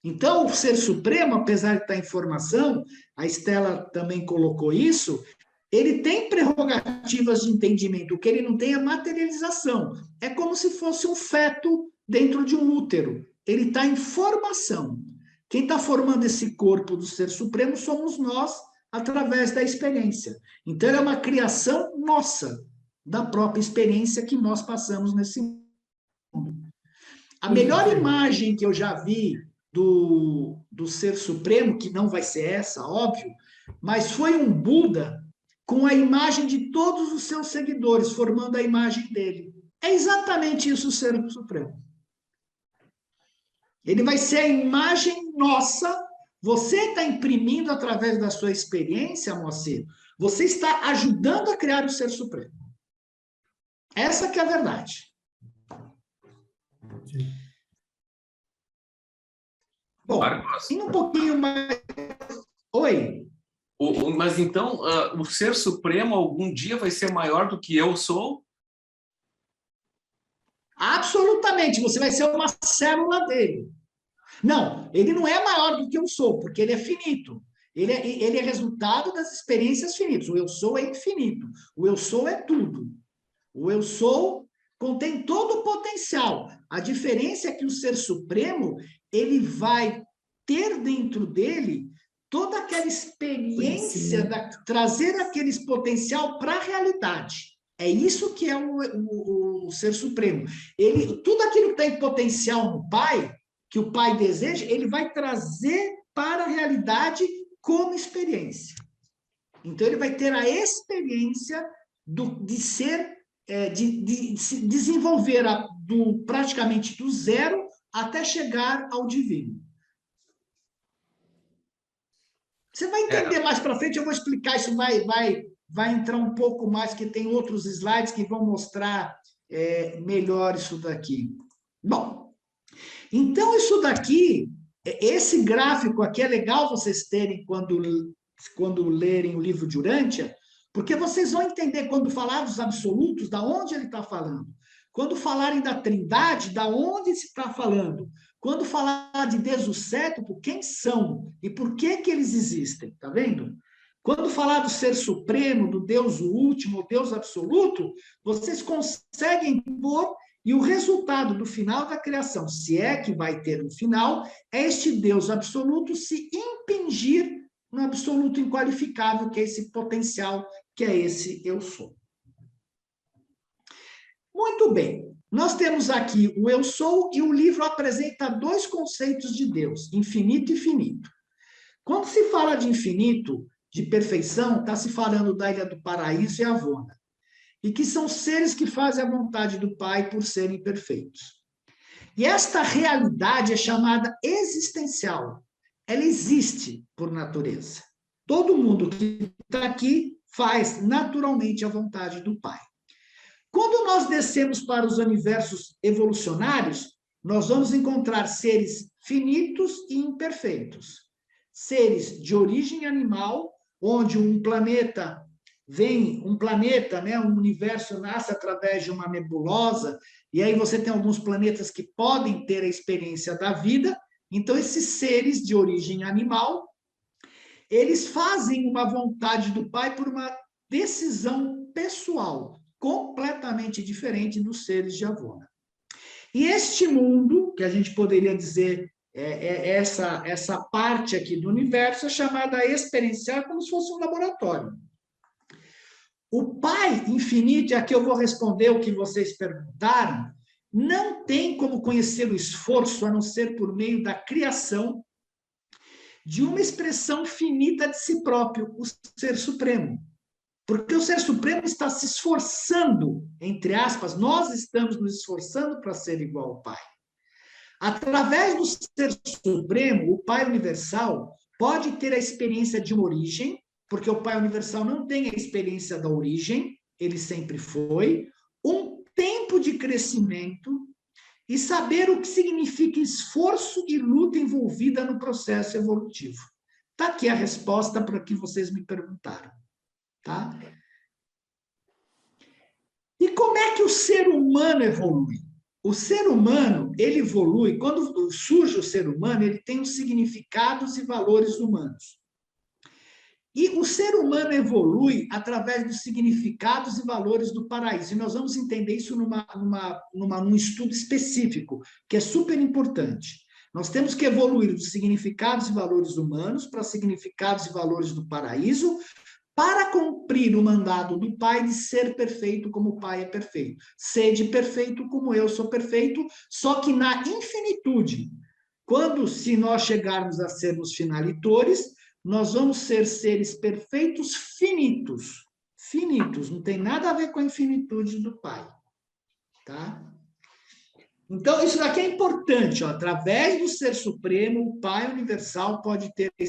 Então, o Ser Supremo, apesar de estar em formação, a Estela também colocou isso, ele tem prerrogativas de entendimento, o que ele não tem é materialização. É como se fosse um feto dentro de um útero. Ele está em formação. Quem está formando esse corpo do Ser Supremo somos nós, através da experiência. Então, é uma criação nossa, da própria experiência que nós passamos nesse mundo. A melhor imagem que eu já vi do Ser Supremo, que não vai ser essa, óbvio, mas foi um Buda com a imagem de todos os seus seguidores, formando a imagem dele. É exatamente isso o Ser Supremo. Ele vai ser a imagem nossa, você está imprimindo através da sua experiência, Moacir, você está ajudando a criar o Ser Supremo. Essa que é a verdade. Bom, indo um pouquinho mais... Oi? Mas então, o Ser Supremo algum dia vai ser maior do que eu sou? Absolutamente, você vai ser uma célula dele. Não, ele não é maior do que eu sou, porque ele é finito. Ele é resultado das experiências finitas. O eu sou é infinito. O eu sou é tudo. O eu sou contém todo o potencial. A diferença é que o Ser Supremo, ele vai ter dentro dele toda aquela experiência, trazer aquele potencial para a realidade. É isso que é o Ser Supremo. Tudo aquilo que está em potencial no Pai, que o Pai deseja, ele vai trazer para a realidade como experiência. Então, ele vai ter a experiência de se desenvolver praticamente do zero até chegar ao divino. Você vai entender mais para frente, eu vou explicar, isso vai entrar um pouco mais, que tem outros slides que vão mostrar melhor isso daqui. Bom, então isso daqui, esse gráfico aqui é legal vocês terem quando lerem o livro de Urântia, porque vocês vão entender quando falar dos absolutos, da onde ele está falando. Quando falarem da Trindade, da onde se está falando. Quando falar de Deus o sétuplo, quem são e por que eles existem, tá vendo? Quando falar do Ser Supremo, do Deus o último, o Deus absoluto, vocês conseguem pôr, e o resultado do final da criação, se é que vai ter um final, é este Deus absoluto se impingir no absoluto inqualificável, que é esse potencial, que é esse eu sou. Muito bem. Nós temos aqui o eu sou, e o livro apresenta dois conceitos de Deus, infinito e finito. Quando se fala de infinito, de perfeição, está se falando da Ilha do Paraíso e Avona, e que são seres que fazem a vontade do Pai por serem perfeitos. E esta realidade é chamada existencial. Ela existe por natureza. Todo mundo que está aqui faz naturalmente a vontade do Pai. Quando nós descemos para os universos evolucionários, nós vamos encontrar seres finitos e imperfeitos. Seres de origem animal, onde um planeta, né, um universo nasce através de uma nebulosa, e aí você tem alguns planetas que podem ter a experiência da vida. Então, esses seres de origem animal, eles fazem uma vontade do Pai por uma decisão pessoal, completamente diferente dos seres de Avona. E este mundo, que a gente poderia dizer, essa parte aqui do universo, é chamada experiencial, como se fosse um laboratório. O Pai infinito, e aqui eu vou responder o que vocês perguntaram, não tem como conhecer o esforço, a não ser por meio da criação de uma expressão finita de si próprio, o Ser Supremo. Porque o Ser Supremo está se esforçando, entre aspas, nós estamos nos esforçando para ser igual ao Pai. Através do Ser Supremo, o Pai Universal pode ter a experiência de uma origem, porque o Pai Universal não tem a experiência da origem, ele sempre foi, um tempo de crescimento e saber o que significa esforço e luta envolvida no processo evolutivo. Está aqui a resposta para o que vocês me perguntaram. Tá? E como é que o ser humano evolui? O ser humano, ele evolui, quando surge o ser humano, ele tem os significados e valores humanos. E o ser humano evolui através dos significados e valores do paraíso. E nós vamos entender isso num estudo específico, que é super importante. Nós temos que evoluir dos significados e valores humanos para significados e valores do paraíso, para cumprir o mandado do Pai de ser perfeito como o Pai é perfeito. Sede perfeito como eu sou perfeito, só que na infinitude. Se nós chegarmos a sermos finalitores, nós vamos ser seres perfeitos finitos. Finitos, não tem nada a ver com a infinitude do Pai. Tá? Então, isso daqui é importante. Ó. Através do Ser Supremo, o Pai Universal pode ter a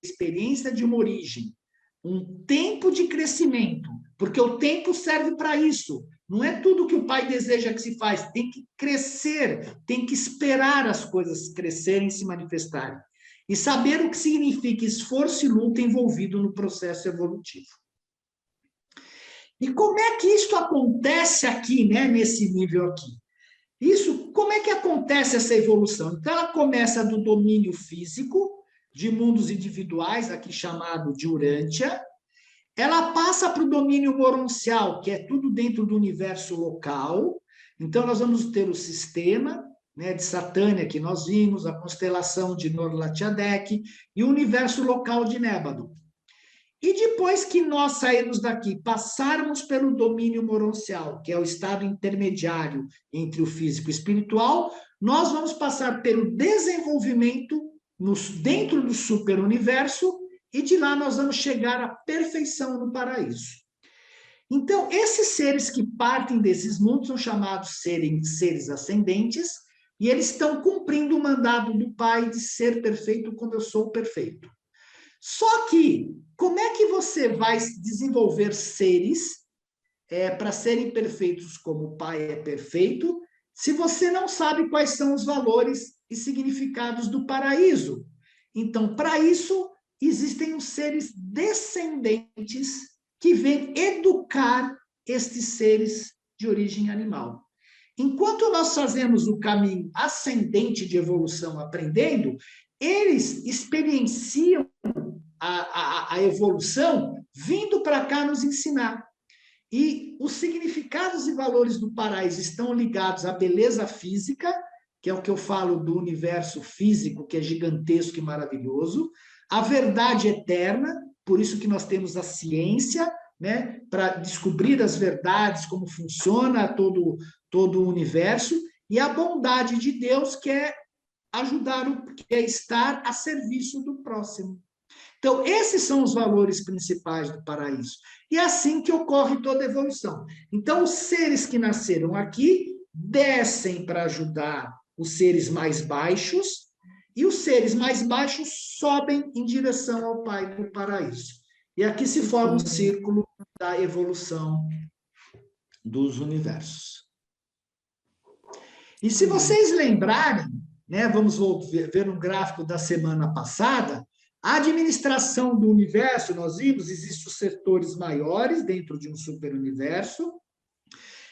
experiência de uma origem, um tempo de crescimento, porque o tempo serve para isso. Não é tudo que o Pai deseja que se faz, tem que crescer, tem que esperar as coisas crescerem e se manifestarem. E saber o que significa esforço e luta envolvido no processo evolutivo. E como é que isso acontece aqui, né, nesse nível aqui? Como é que acontece essa evolução? Então, ela começa do domínio físico, de mundos individuais, aqui chamado de Urântia, ela passa para o domínio moroncial, que é tudo dentro do universo local. Então, nós vamos ter o sistema, né, de Satânia, que nós vimos, a constelação de Nor-Latiadec, e o universo local de Nébado. E depois que nós sairmos daqui, passarmos pelo domínio moroncial, que é o estado intermediário entre o físico e o espiritual, nós vamos passar pelo desenvolvimento dentro do superuniverso, e de lá nós vamos chegar à perfeição no paraíso. Então, esses seres que partem desses mundos são chamados seres ascendentes, e eles estão cumprindo o mandado do Pai de ser perfeito como eu sou perfeito. Só que, como é que você vai desenvolver seres para serem perfeitos como o Pai é perfeito, se você não sabe quais são os valores e significados do paraíso? Então, para isso, existem os seres descendentes que vêm educar estes seres de origem animal. Enquanto nós fazemos o caminho ascendente de evolução aprendendo, eles experienciam a evolução vindo para cá nos ensinar. E os significados e valores do paraíso estão ligados à beleza física, que é o que eu falo do universo físico, que é gigantesco e maravilhoso, a verdade eterna, por isso que nós temos a ciência, né, para descobrir as verdades, como funciona todo o universo, e a bondade de Deus, que é que é estar a serviço do próximo. Então, esses são os valores principais do paraíso. E é assim que ocorre toda a evolução. Então, os seres que nasceram aqui descem para ajudar os seres mais baixos, e os seres mais baixos sobem em direção ao Pai do paraíso. E aqui se forma o círculo da evolução dos universos. E se vocês lembrarem, né, vamos ver um gráfico da semana passada, a administração do universo, nós vimos, existem os setores maiores dentro de um superuniverso,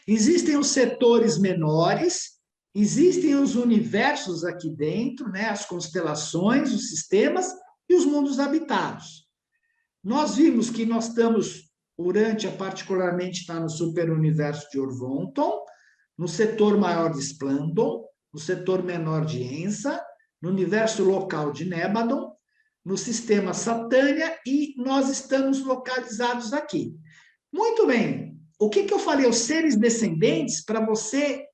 existem os setores menores, existem os universos aqui dentro, né, as constelações, os sistemas e os mundos habitados. Nós vimos que nós estamos, Urântia particularmente está no superuniverso de Orvonton, no setor maior de Splandon, no setor menor de Ensa, no universo local de Nébadon, no sistema Satânia, e nós estamos localizados aqui. Muito bem. O que eu falei? Os seres descendentes, para você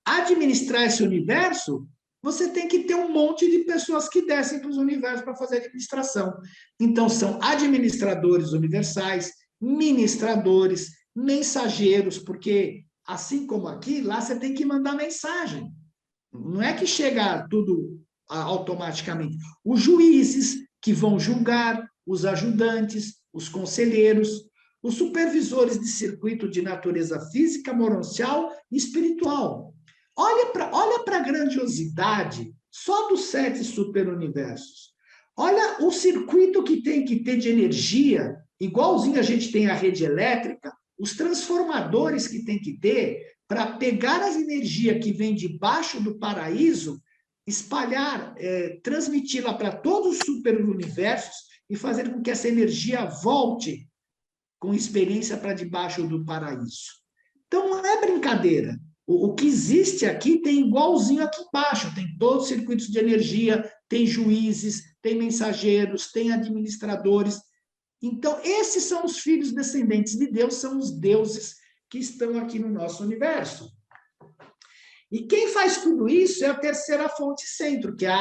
administrar esse universo, você tem que ter um monte de pessoas que descem para os universos para fazer administração. Então, são administradores universais, ministradores, mensageiros, porque, assim como aqui, lá você tem que mandar mensagem. Não é que chega tudo automaticamente. Os juízes que vão julgar, os ajudantes, os conselheiros, os supervisores de circuito de natureza física, moral e espiritual. Olha para a grandiosidade só dos 7 superuniversos. Olha o circuito que tem que ter de energia, igualzinho a gente tem a rede elétrica, os transformadores que tem que ter para pegar as energias que vêm debaixo do paraíso, espalhar, transmiti-la para todos os superuniversos e fazer com que essa energia volte com experiência para debaixo do paraíso. Então, não é brincadeira. O que existe aqui tem igualzinho aqui embaixo, tem todos os circuitos de energia, tem juízes, tem mensageiros, tem administradores. Então, esses são os filhos descendentes de Deus, são os deuses que estão aqui no nosso universo. E quem faz tudo isso é a terceira fonte centro, que é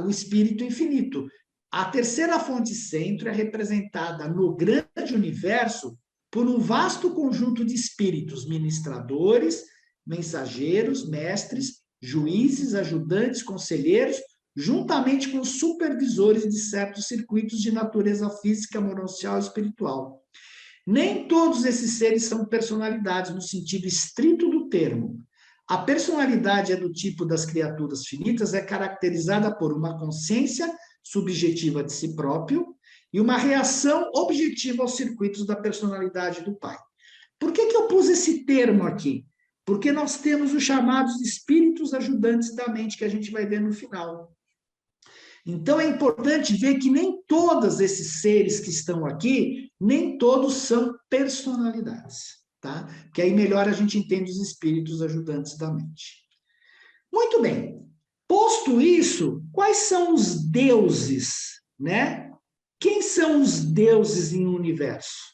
o Espírito Infinito. A terceira fonte centro é representada no grande universo por um vasto conjunto de espíritos, ministradores, mensageiros, mestres, juízes, ajudantes, conselheiros, juntamente com supervisores de certos circuitos de natureza física, moral e espiritual. Nem todos esses seres são personalidades no sentido estrito do termo. A personalidade é do tipo das criaturas finitas, é caracterizada por uma consciência subjetiva de si próprio e uma reação objetiva aos circuitos da personalidade do Pai. Por que eu pus esse termo aqui? Porque nós temos os chamados espíritos ajudantes da mente, que a gente vai ver no final. Então, é importante ver que nem todos esses seres que estão aqui, nem todos são personalidades, tá? Que aí melhor a gente entende os espíritos ajudantes da mente. Muito bem. Posto isso, quais são os deuses, né? Quem são os deuses em um universo?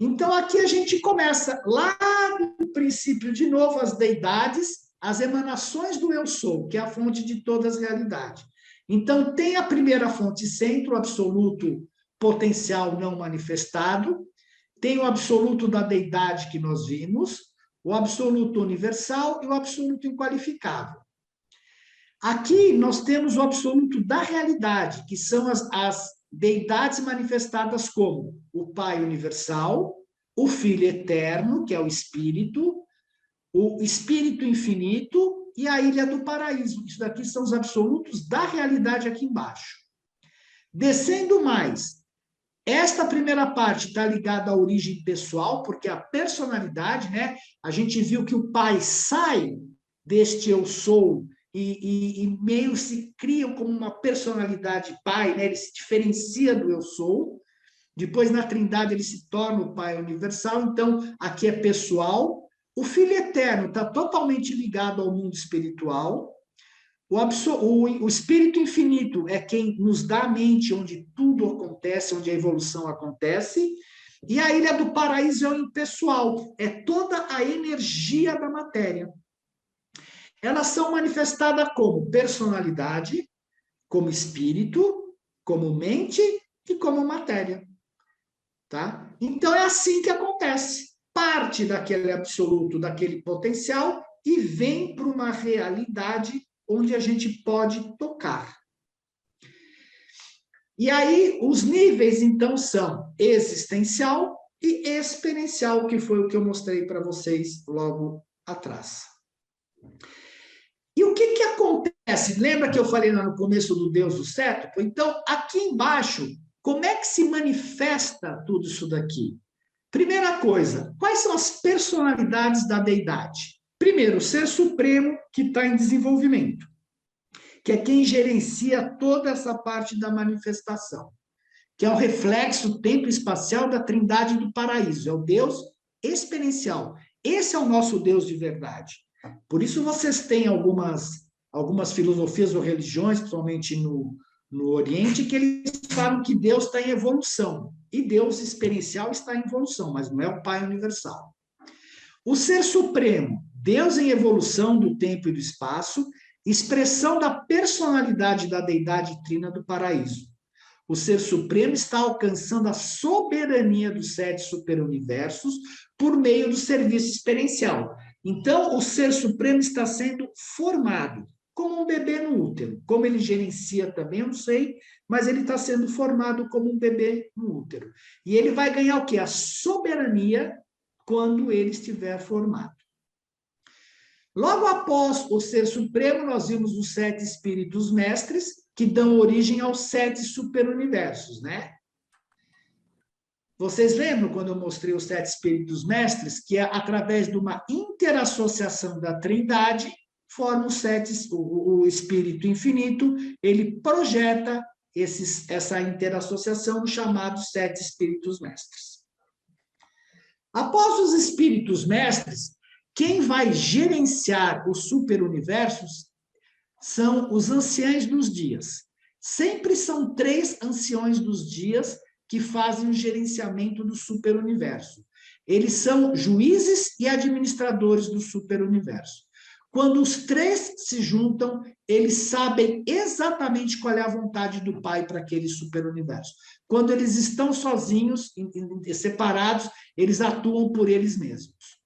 Então, aqui a gente começa lá no princípio, de novo, as deidades, as emanações do Eu Sou, que é a fonte de todas as realidades. Então, tem a primeira fonte centro, o absoluto potencial não manifestado, tem o absoluto da deidade que nós vimos, o absoluto universal e o absoluto inqualificável. Aqui nós temos o absoluto da realidade, que são as deidades manifestadas como o Pai universal, o Filho eterno, que é o Espírito infinito e a Ilha do Paraíso. Isso daqui são os absolutos da realidade aqui embaixo. Descendo mais, esta primeira parte está ligada à origem pessoal, porque a personalidade, né? A gente viu que o Pai sai deste eu sou e meio se cria como uma personalidade Pai, né? Ele se diferencia do eu sou. Depois, na Trindade, ele se torna o Pai universal. Então, aqui é pessoal. O Filho eterno está totalmente ligado ao mundo espiritual. O Espírito infinito é quem nos dá a mente onde tudo acontece, onde a evolução acontece. E a Ilha do Paraíso é o impessoal, é toda a energia da matéria. Elas são manifestadas como personalidade, como espírito, como mente e como matéria. Tá? Então, é assim que acontece. Parte daquele absoluto, daquele potencial, e vem para uma realidade onde a gente pode tocar. E aí, os níveis, então, são existencial e experiencial, que foi o que eu mostrei para vocês logo atrás. E o que acontece? Lembra que eu falei lá no começo do Deus do cético? Então, aqui embaixo, como é que se manifesta tudo isso daqui? Primeira coisa, quais são as personalidades da deidade? Primeiro, o Ser Supremo, que está em desenvolvimento, que é quem gerencia toda essa parte da manifestação, que é o reflexo tempo-espacial da Trindade do Paraíso, é o Deus experiencial. Esse é o nosso Deus de verdade. Por isso vocês têm algumas filosofias ou religiões, principalmente no Oriente, que eles falam que Deus está em evolução, e Deus experiencial está em evolução, mas não é o Pai universal. O Ser Supremo, Deus em evolução do tempo e do espaço, expressão da personalidade da deidade trina do paraíso. O Ser Supremo está alcançando a soberania dos 7 superuniversos por meio do serviço experiencial. Então, o Ser Supremo está sendo formado, como um bebê no útero. Como ele gerencia também, eu não sei, mas ele está sendo formado como um bebê no útero. E ele vai ganhar o quê? A soberania quando ele estiver formado. Logo após o Ser Supremo, nós vimos os 7 espíritos mestres, que dão origem aos 7 superuniversos, né? Vocês lembram quando eu mostrei os 7 espíritos mestres, que através de uma interassociação da Trindade, forma o espírito infinito, ele projeta essa interassociação nos chamados 7 espíritos mestres. Após os espíritos mestres, quem vai gerenciar os superuniversos são os anciães dos dias. Sempre são 3 anciões dos dias que fazem o gerenciamento do superuniverso. Eles são juízes e administradores do superuniverso. Quando os 3 se juntam, eles sabem exatamente qual é a vontade do Pai para aquele superuniverso. Quando eles estão sozinhos, separados, eles atuam por eles mesmos.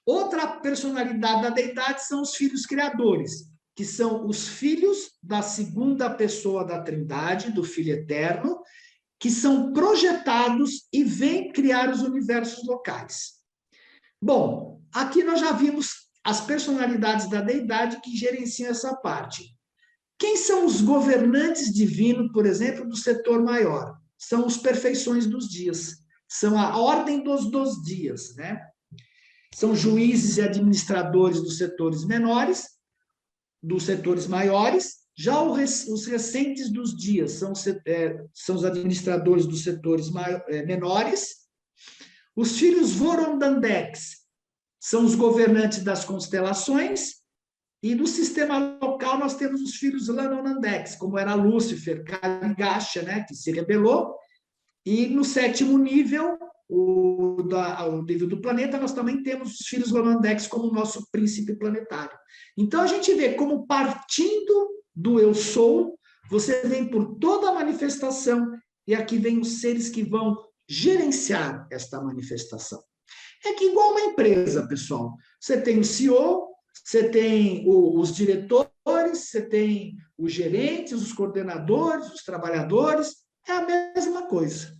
Outra personalidade da deidade são os filhos criadores, que são os filhos da segunda pessoa da Trindade, do Filho Eterno, que são projetados e vêm criar os universos locais. Bom, aqui nós já vimos as personalidades da deidade que gerenciam essa parte. Quem são os governantes divinos, por exemplo, do setor maior? São os perfeições dos dias, são a ordem dos dias, né? São juízes e administradores dos setores menores, dos setores maiores. Já os recentes dos dias são os administradores dos setores menores. Os filhos Vorondandex são os governantes das constelações. E no sistema local nós temos os filhos Lanonandex, como era Lúcifer, Kaligasha, né, que se rebelou. E no 7º nível, o nível do planeta, nós também temos os filhos Lanonandex como nosso príncipe planetário. Então a gente vê como partindo do eu sou, você vem por toda a manifestação, e aqui vem os seres que vão gerenciar esta manifestação. É que igual uma empresa, pessoal, você tem o CEO, você tem os diretores, você tem os gerentes, os coordenadores, os trabalhadores, é a mesma coisa.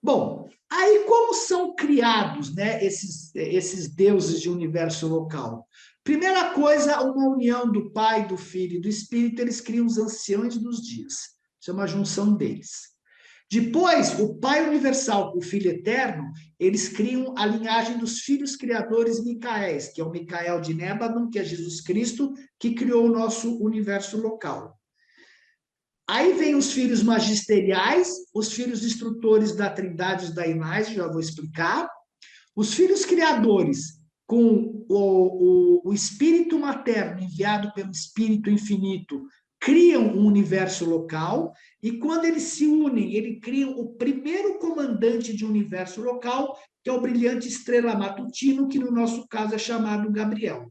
Bom, aí como são criados, né, esses deuses de universo local? Primeira coisa, uma união do Pai, do Filho e do Espírito, eles criam os anciãos dos dias. Isso é uma junção deles. Depois, o Pai Universal com o Filho Eterno, eles criam a linhagem dos filhos criadores Micaéis, que é o Micael de Nébadon, que é Jesus Cristo, que criou o nosso universo local. Aí vem os filhos magisteriais, os filhos instrutores da Trindade, os Dainais, já vou explicar. Os filhos criadores, com o Espírito materno enviado pelo Espírito infinito, criam um universo local, e quando eles se unem, eles criam o primeiro comandante de universo local, que é o brilhante estrela matutino, que no nosso caso é chamado Gabriel.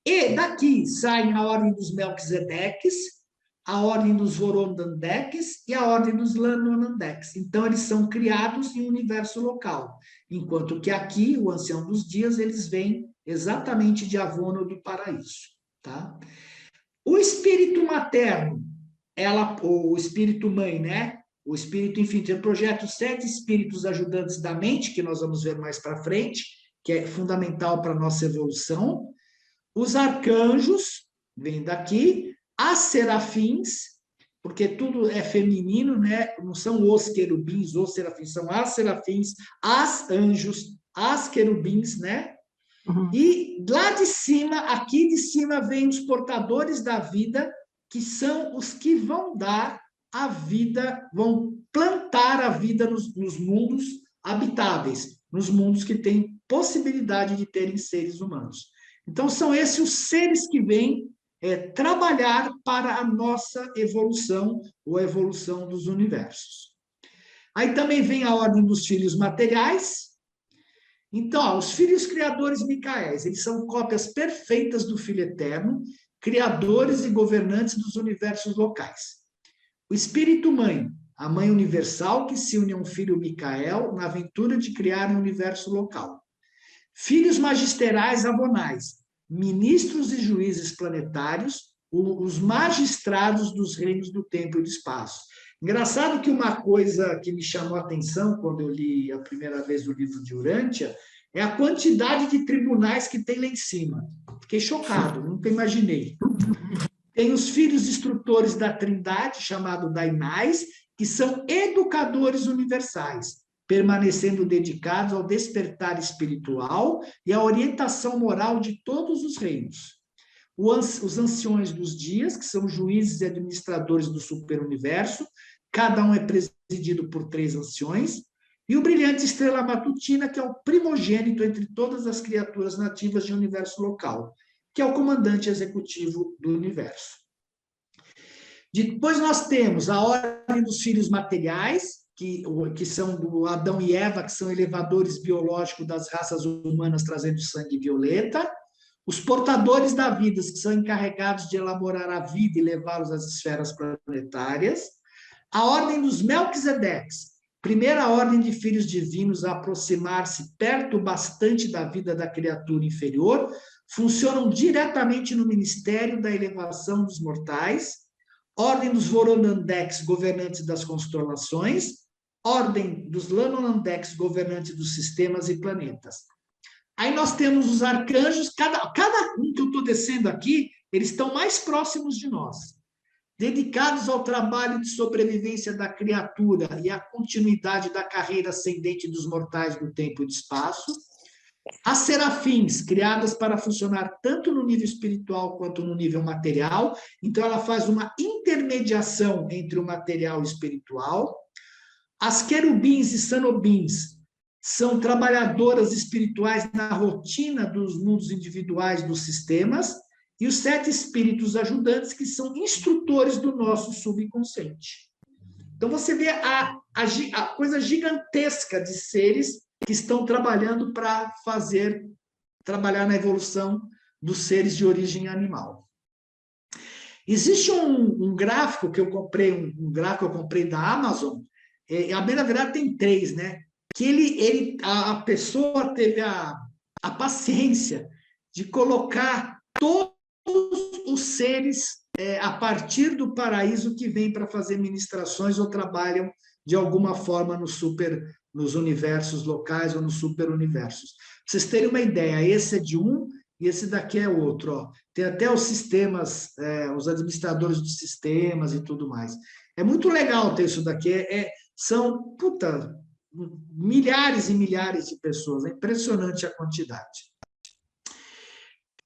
E daqui saem a ordem dos Melquisedeques, a ordem dos Vorondandeques e a ordem dos Lanonandeques. Então, eles são criados em um universo local, enquanto que aqui, o Ancião dos Dias, eles vêm exatamente de Avono do Paraíso. Tá? O espírito materno, o espírito mãe, né? O espírito infinito, ele projeta os 7 espíritos ajudantes da mente, que nós vamos ver mais para frente, que é fundamental para a nossa evolução. Os arcanjos, vêm daqui. As serafins, porque tudo é feminino, né? Não são os querubins, os serafins, são as serafins, as anjos, as querubins, né? Uhum. E lá de cima, aqui de cima, vem os portadores da vida, que são os que vão dar a vida, vão plantar a vida nos mundos habitáveis, nos mundos que têm possibilidade de terem seres humanos. Então, são esses os seres que vêm trabalhar para a nossa evolução, ou a evolução dos universos. Aí também vem a ordem dos filhos materiais. Então, os filhos criadores Micaéis, eles são cópias perfeitas do Filho Eterno, criadores e governantes dos universos locais. O Espírito Mãe, a Mãe Universal, que se une a um filho Micael na aventura de criar um universo local. Filhos magisterais avonais, ministros e juízes planetários, os magistrados dos reinos do tempo e do espaço. Engraçado que uma coisa que me chamou a atenção quando eu li a primeira vez o livro de Urântia é a quantidade de tribunais que tem lá em cima. Fiquei chocado, nunca imaginei. Tem os filhos instrutores da Trindade, chamado Dainais, que são educadores universais, permanecendo dedicados ao despertar espiritual e à orientação moral de todos os reinos. Os anciões dos dias, que são juízes e administradores do superuniverso, cada um é presidido por 3 anciões, e o brilhante estrela matutina, que é o primogênito entre todas as criaturas nativas de um universo local, que é o comandante executivo do universo. Depois nós temos a ordem dos filhos materiais, que são do Adão e Eva, que são elevadores biológicos das raças humanas, trazendo sangue violeta. Os portadores da vida, que são encarregados de elaborar a vida e levá-los às esferas planetárias. A ordem dos Melquisedeques, primeira ordem de filhos divinos a aproximar-se perto bastante da vida da criatura inferior, funcionam diretamente no ministério da elevação dos mortais. Ordem dos Voronandeques, governantes das constelações. Ordem dos Lanonandeques, governantes dos sistemas e planetas. Aí nós temos os arcanjos, cada um que eu estou descendo aqui, eles estão mais próximos de nós, dedicados ao trabalho de sobrevivência da criatura e à continuidade da carreira ascendente dos mortais do tempo e do espaço. As serafins, criadas para funcionar tanto no nível espiritual quanto no nível material, então ela faz uma intermediação entre o material e o espiritual. As querubins e sanobins são trabalhadoras espirituais na rotina dos mundos individuais dos sistemas, e os 7 espíritos ajudantes, que são instrutores do nosso subconsciente. Então, você vê a coisa gigantesca de seres que estão trabalhando para trabalhar na evolução dos seres de origem animal. Existe um gráfico que eu comprei, um gráfico que eu comprei da Amazon, na verdade tem 3, né? Que a pessoa teve a a paciência de colocar todos os seres a partir do paraíso que vêm para fazer ministrações ou trabalham de alguma forma nos universos locais ou nos superuniversos. Para vocês terem uma ideia, esse é de um e esse daqui é outro. Ó. Tem até os sistemas, os administradores dos sistemas e tudo mais. É muito legal ter isso daqui. São, milhares e milhares de pessoas. É impressionante a quantidade.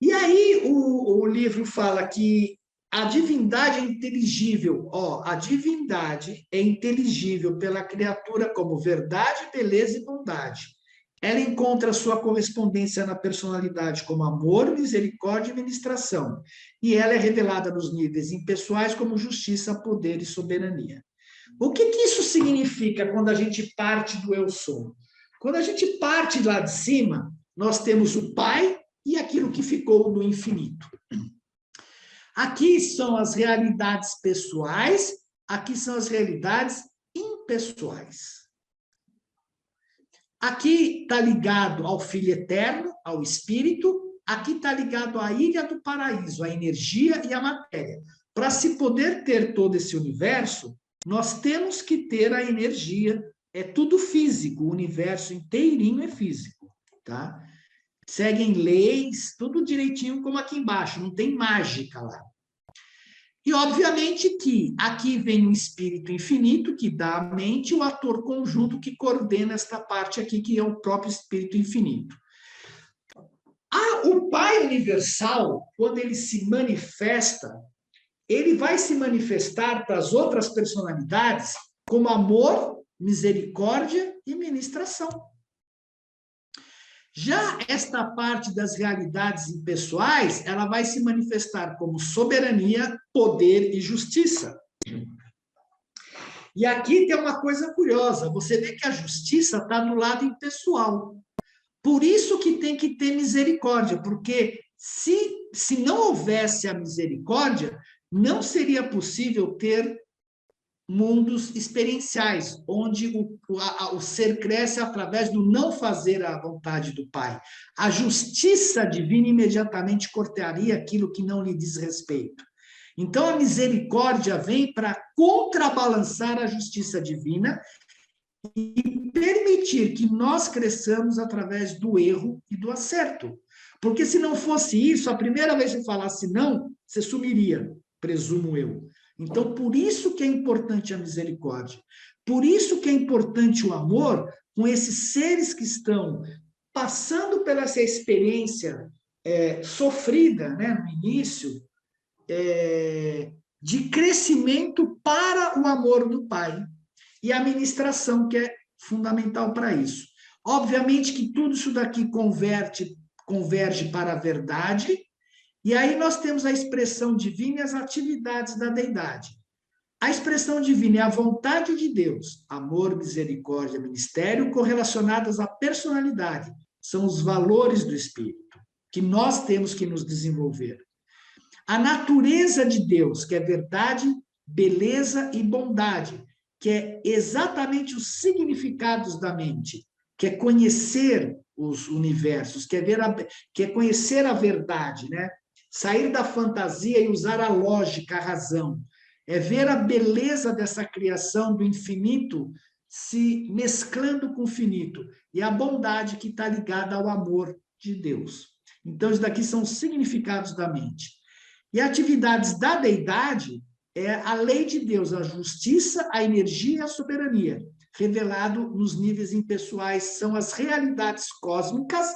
E aí o livro fala que a divindade é inteligível. A divindade é inteligível pela criatura como verdade, beleza e bondade. Ela encontra sua correspondência na personalidade como amor, misericórdia e ministração. E ela é revelada nos níveis impessoais como justiça, poder e soberania. O que isso significa quando a gente parte do eu sou? Quando a gente parte lá de cima, nós temos o Pai e aquilo que ficou do infinito. Aqui são as realidades pessoais, aqui são as realidades impessoais. Aqui está ligado ao Filho Eterno, ao Espírito, aqui está ligado à ilha do paraíso, à energia e à matéria. Para se poder ter todo esse universo, nós temos que ter a energia, é tudo físico, o universo inteirinho é físico, tá? Seguem leis, tudo direitinho como aqui embaixo, não tem mágica lá. E, obviamente, que aqui vem o espírito infinito, que dá a mente, o ator conjunto que coordena esta parte aqui, que é o próprio espírito infinito. O Pai Universal, quando ele se manifesta, ele vai se manifestar para as outras personalidades como amor, misericórdia e ministração. Já esta parte das realidades impessoais, ela vai se manifestar como soberania, poder e justiça. E aqui tem uma coisa curiosa, você vê que a justiça está do lado impessoal. Por isso que tem que ter misericórdia, porque se não houvesse a misericórdia, não seria possível ter mundos experienciais, onde o ser cresce através do não fazer a vontade do Pai. A justiça divina imediatamente cortaria aquilo que não lhe diz respeito. Então, a misericórdia vem para contrabalançar a justiça divina e permitir que nós cresçamos através do erro e do acerto. Porque se não fosse isso, a primeira vez que você falasse não, você sumiria, presumo eu. Então, por isso que é importante a misericórdia. Por isso que é importante o amor com esses seres que estão passando por essa experiência sofrida, né, no início, de crescimento para o amor do Pai. E a ministração, que é fundamental para isso. Obviamente que tudo isso daqui converge para a verdade. E aí nós temos a expressão divina e as atividades da deidade. A expressão divina é a vontade de Deus, amor, misericórdia, ministério, correlacionadas à personalidade. São os valores do Espírito, que nós temos que nos desenvolver. A natureza de Deus, que é verdade, beleza e bondade, que é exatamente os significados da mente, que é conhecer os universos, que é conhecer a verdade, né? Sair da fantasia e usar a lógica, a razão. É ver a beleza dessa criação do infinito se mesclando com o finito. E a bondade que está ligada ao amor de Deus. Então, isso daqui são os significados da mente. E atividades da deidade é a lei de Deus, a justiça, a energia e a soberania. Revelado nos níveis impessoais, são as realidades cósmicas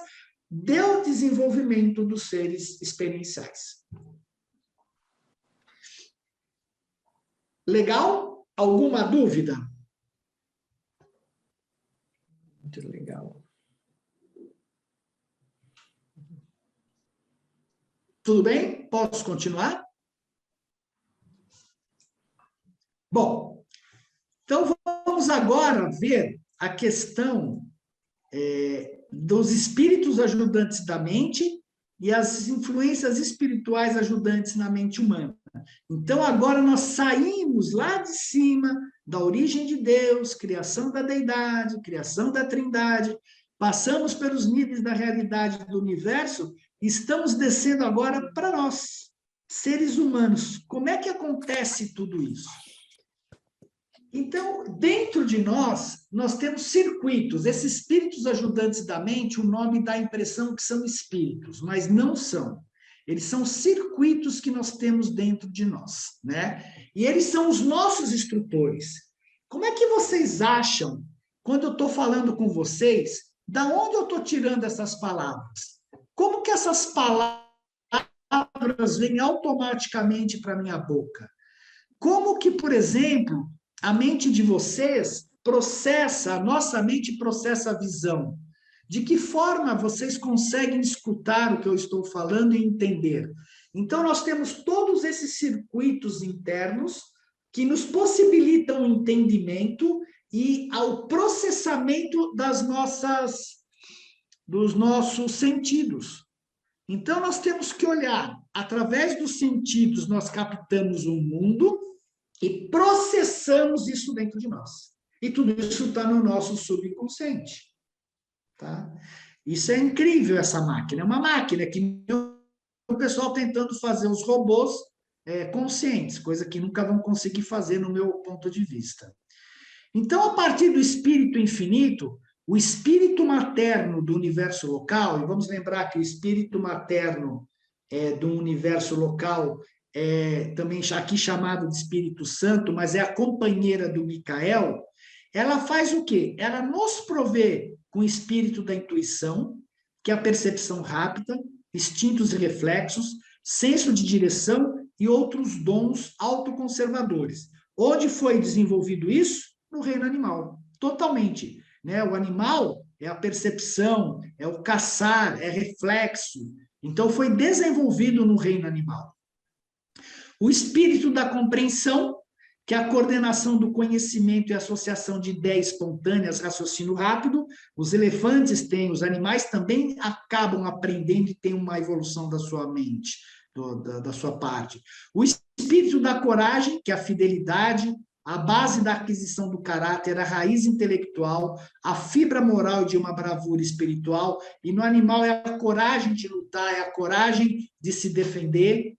do desenvolvimento dos seres experienciais. Legal? Alguma dúvida? Muito legal. Tudo bem? Posso continuar? Bom, então vamos agora ver a questão dos espíritos ajudantes da mente e as influências espirituais ajudantes na mente humana. Então, agora nós saímos lá de cima da origem de Deus, criação da deidade, criação da trindade, passamos pelos níveis da realidade do universo, estamos descendo agora para nós, seres humanos. Como é que acontece tudo isso? Então, dentro de nós temos circuitos. Esses espíritos ajudantes da mente, o nome dá a impressão que são espíritos, mas não são. Eles são circuitos que nós temos dentro de nós, né? E eles são os nossos instrutores. Como é que vocês acham, quando eu estou falando com vocês, da onde eu estou tirando essas palavras? Como que essas palavras vêm automaticamente para a minha boca? Como que, por exemplo, a mente de vocês processa, a nossa mente processa a visão? De que forma vocês conseguem escutar o que eu estou falando e entender? Então, nós temos todos esses circuitos internos que nos possibilitam o entendimento e ao processamento dos nossos sentidos. Então, nós temos que olhar, através dos sentidos, nós captamos o mundo e processamos isso dentro de nós. E tudo isso está no nosso subconsciente. Tá? Isso é incrível, essa máquina. É uma máquina que o pessoal tentando fazer os robôs conscientes, coisa que nunca vão conseguir fazer no meu ponto de vista. Então, a partir do espírito infinito, o espírito materno do universo local, e vamos lembrar que o espírito materno do universo local também aqui chamado de Espírito Santo, mas é a companheira do Micael, ela faz o quê? Ela nos provê com o espírito da intuição, que é a percepção rápida, instintos e reflexos, senso de direção e outros dons autoconservadores. Onde foi desenvolvido isso? No reino animal, totalmente. Né? O animal é a percepção, é o caçar, é reflexo. Então, foi desenvolvido no reino animal. O espírito da compreensão, que é a coordenação do conhecimento e associação de ideias espontâneas, raciocínio rápido. Os elefantes têm, os animais também acabam aprendendo e têm uma evolução da sua mente, da sua parte. O espírito da coragem, que é a fidelidade, a base da aquisição do caráter, a raiz intelectual, a fibra moral de uma bravura espiritual, e no animal é a coragem de lutar, é a coragem de se defender.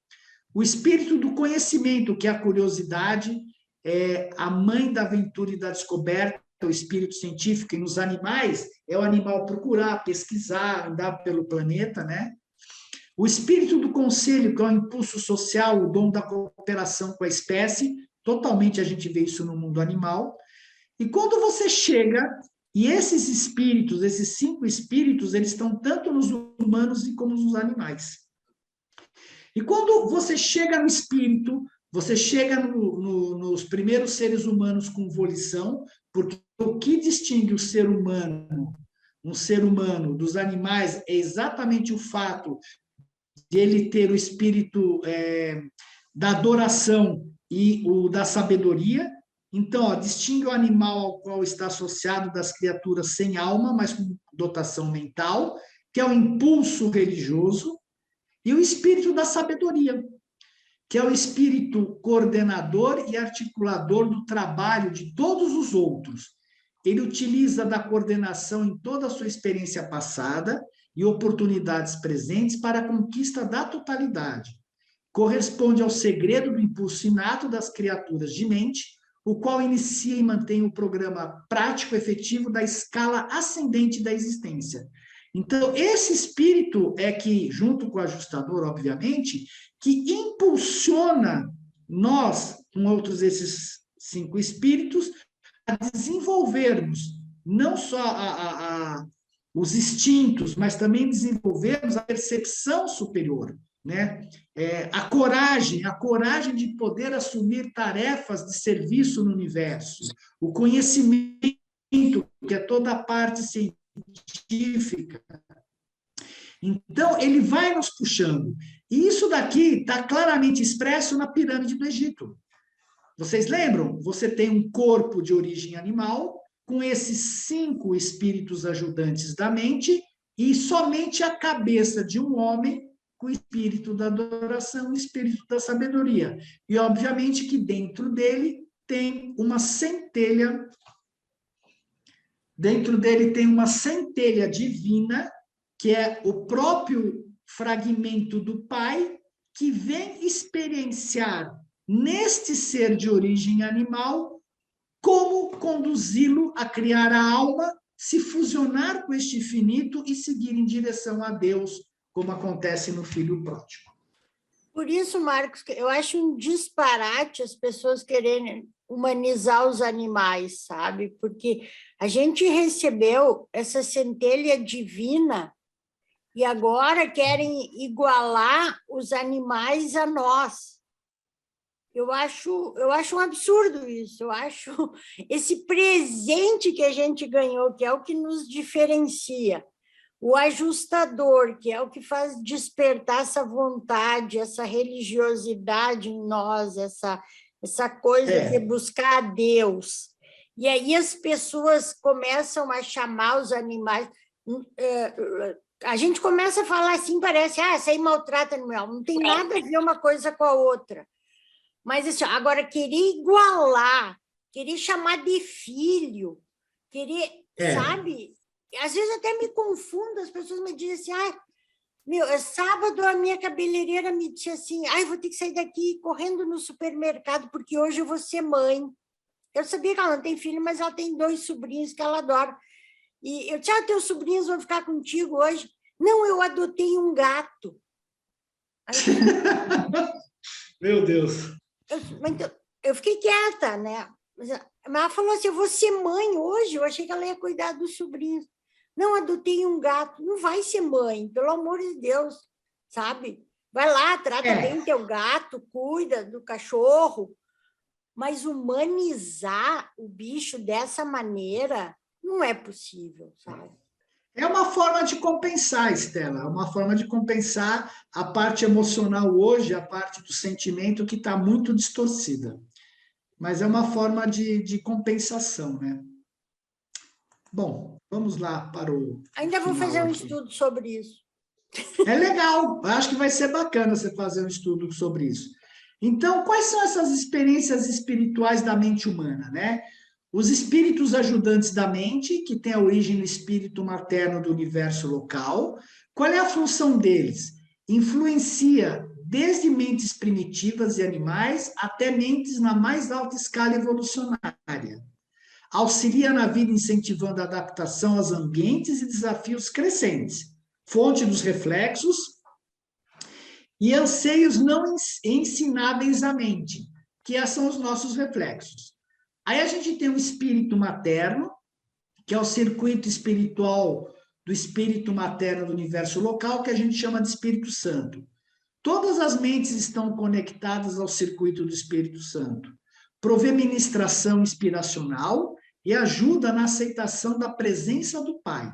O espírito do conhecimento, que é a curiosidade, é a mãe da aventura e da descoberta, o espírito científico, e nos animais é o animal procurar, pesquisar, andar pelo planeta, né? O espírito do conselho, que é o impulso social, o dom da cooperação com a espécie, totalmente a gente vê isso no mundo animal. E quando você chega, e esses espíritos, esses 5 espíritos, eles estão tanto nos humanos como nos animais. E quando você chega no espírito, você chega nos primeiros seres humanos com volição, porque o que distingue o ser humano, um ser humano, dos animais é exatamente o fato de ele ter o espírito da adoração e o da sabedoria. Então, distingue o animal ao qual está associado das criaturas sem alma, mas com dotação mental, que é o impulso religioso, e o espírito da sabedoria, que é o espírito coordenador e articulador do trabalho de todos os outros. Ele utiliza da coordenação em toda a sua experiência passada e oportunidades presentes para a conquista da totalidade. Corresponde ao segredo do impulso inato das criaturas de mente, o qual inicia e mantém o programa prático efetivo da escala ascendente da existência. Então, esse espírito é que, junto com o ajustador, obviamente, que impulsiona nós, com outros esses 5 espíritos, a desenvolvermos não só os instintos, mas também desenvolvermos a percepção superior, né? A coragem de poder assumir tarefas de serviço no universo, o conhecimento, que é toda a parte científica. Então, ele vai nos puxando. E isso daqui está claramente expresso na pirâmide do Egito. Vocês lembram? Você tem um corpo de origem animal, com esses 5 espíritos ajudantes da mente, e somente a cabeça de um homem com o espírito da adoração, o espírito da sabedoria. E, obviamente, que dentro dele tem uma centelha Dentro dele tem uma centelha divina, que é o próprio fragmento do Pai, que vem experienciar neste ser de origem animal como conduzi-lo a criar a alma, se fusionar com este infinito e seguir em direção a Deus, como acontece no Filho Pródigo. Por isso, Marcos, eu acho um disparate as pessoas quererem humanizar os animais, sabe? Porque a gente recebeu essa centelha divina e agora querem igualar os animais a nós. Eu acho um absurdo isso. Eu acho esse presente que a gente ganhou, que é o que nos diferencia. O ajustador, que é o que faz despertar essa vontade, essa religiosidade em nós, essa coisa de buscar a Deus. E aí as pessoas começam a chamar os animais... A gente começa a falar assim, parece, essa aí maltrata animal. Não tem nada a ver uma coisa com a outra. Mas, assim, agora, querer igualar, querer chamar de filho, querer, sabe... Às vezes até me confundo, as pessoas me dizem assim, sábado a minha cabeleireira me disse assim, vou ter que sair daqui correndo no supermercado, porque hoje eu vou ser mãe. Eu sabia que ela não tem filho, mas ela tem 2 sobrinhos que ela adora. E eu disse, teus sobrinhos vão ficar contigo hoje? Não, eu adotei um gato. Aí, Meu Deus. Eu fiquei quieta, né? Mas ela falou assim, eu vou ser mãe hoje, eu achei que ela ia cuidar dos sobrinhos. Não, adotei um gato. Não vai ser mãe, pelo amor de Deus, sabe? Vai lá, trata bem teu gato, cuida do cachorro, mas humanizar o bicho dessa maneira não é possível, sabe? É uma forma de compensar, Estela, é uma forma de compensar a parte emocional hoje, a parte do sentimento que está muito distorcida. Mas é uma forma de compensação, né? Bom, vamos lá para o Ainda vou fazer um estudo sobre isso. É legal, acho que vai ser bacana você fazer um estudo sobre isso. Então, quais são essas experiências espirituais da mente humana, né? Os espíritos ajudantes da mente, que tem a origem no espírito materno do universo local. Qual é a função deles? Influencia desde mentes primitivas e animais até mentes na mais alta escala evolucionária. Auxilia na vida incentivando a adaptação aos ambientes e desafios crescentes. Fonte dos reflexos e anseios não ensináveis à mente, que são os nossos reflexos. Aí a gente tem o espírito materno, que é o circuito espiritual do espírito materno do universo local, que a gente chama de Espírito Santo. Todas as mentes estão conectadas ao circuito do Espírito Santo. Provê ministração inspiracional e ajuda na aceitação da presença do Pai.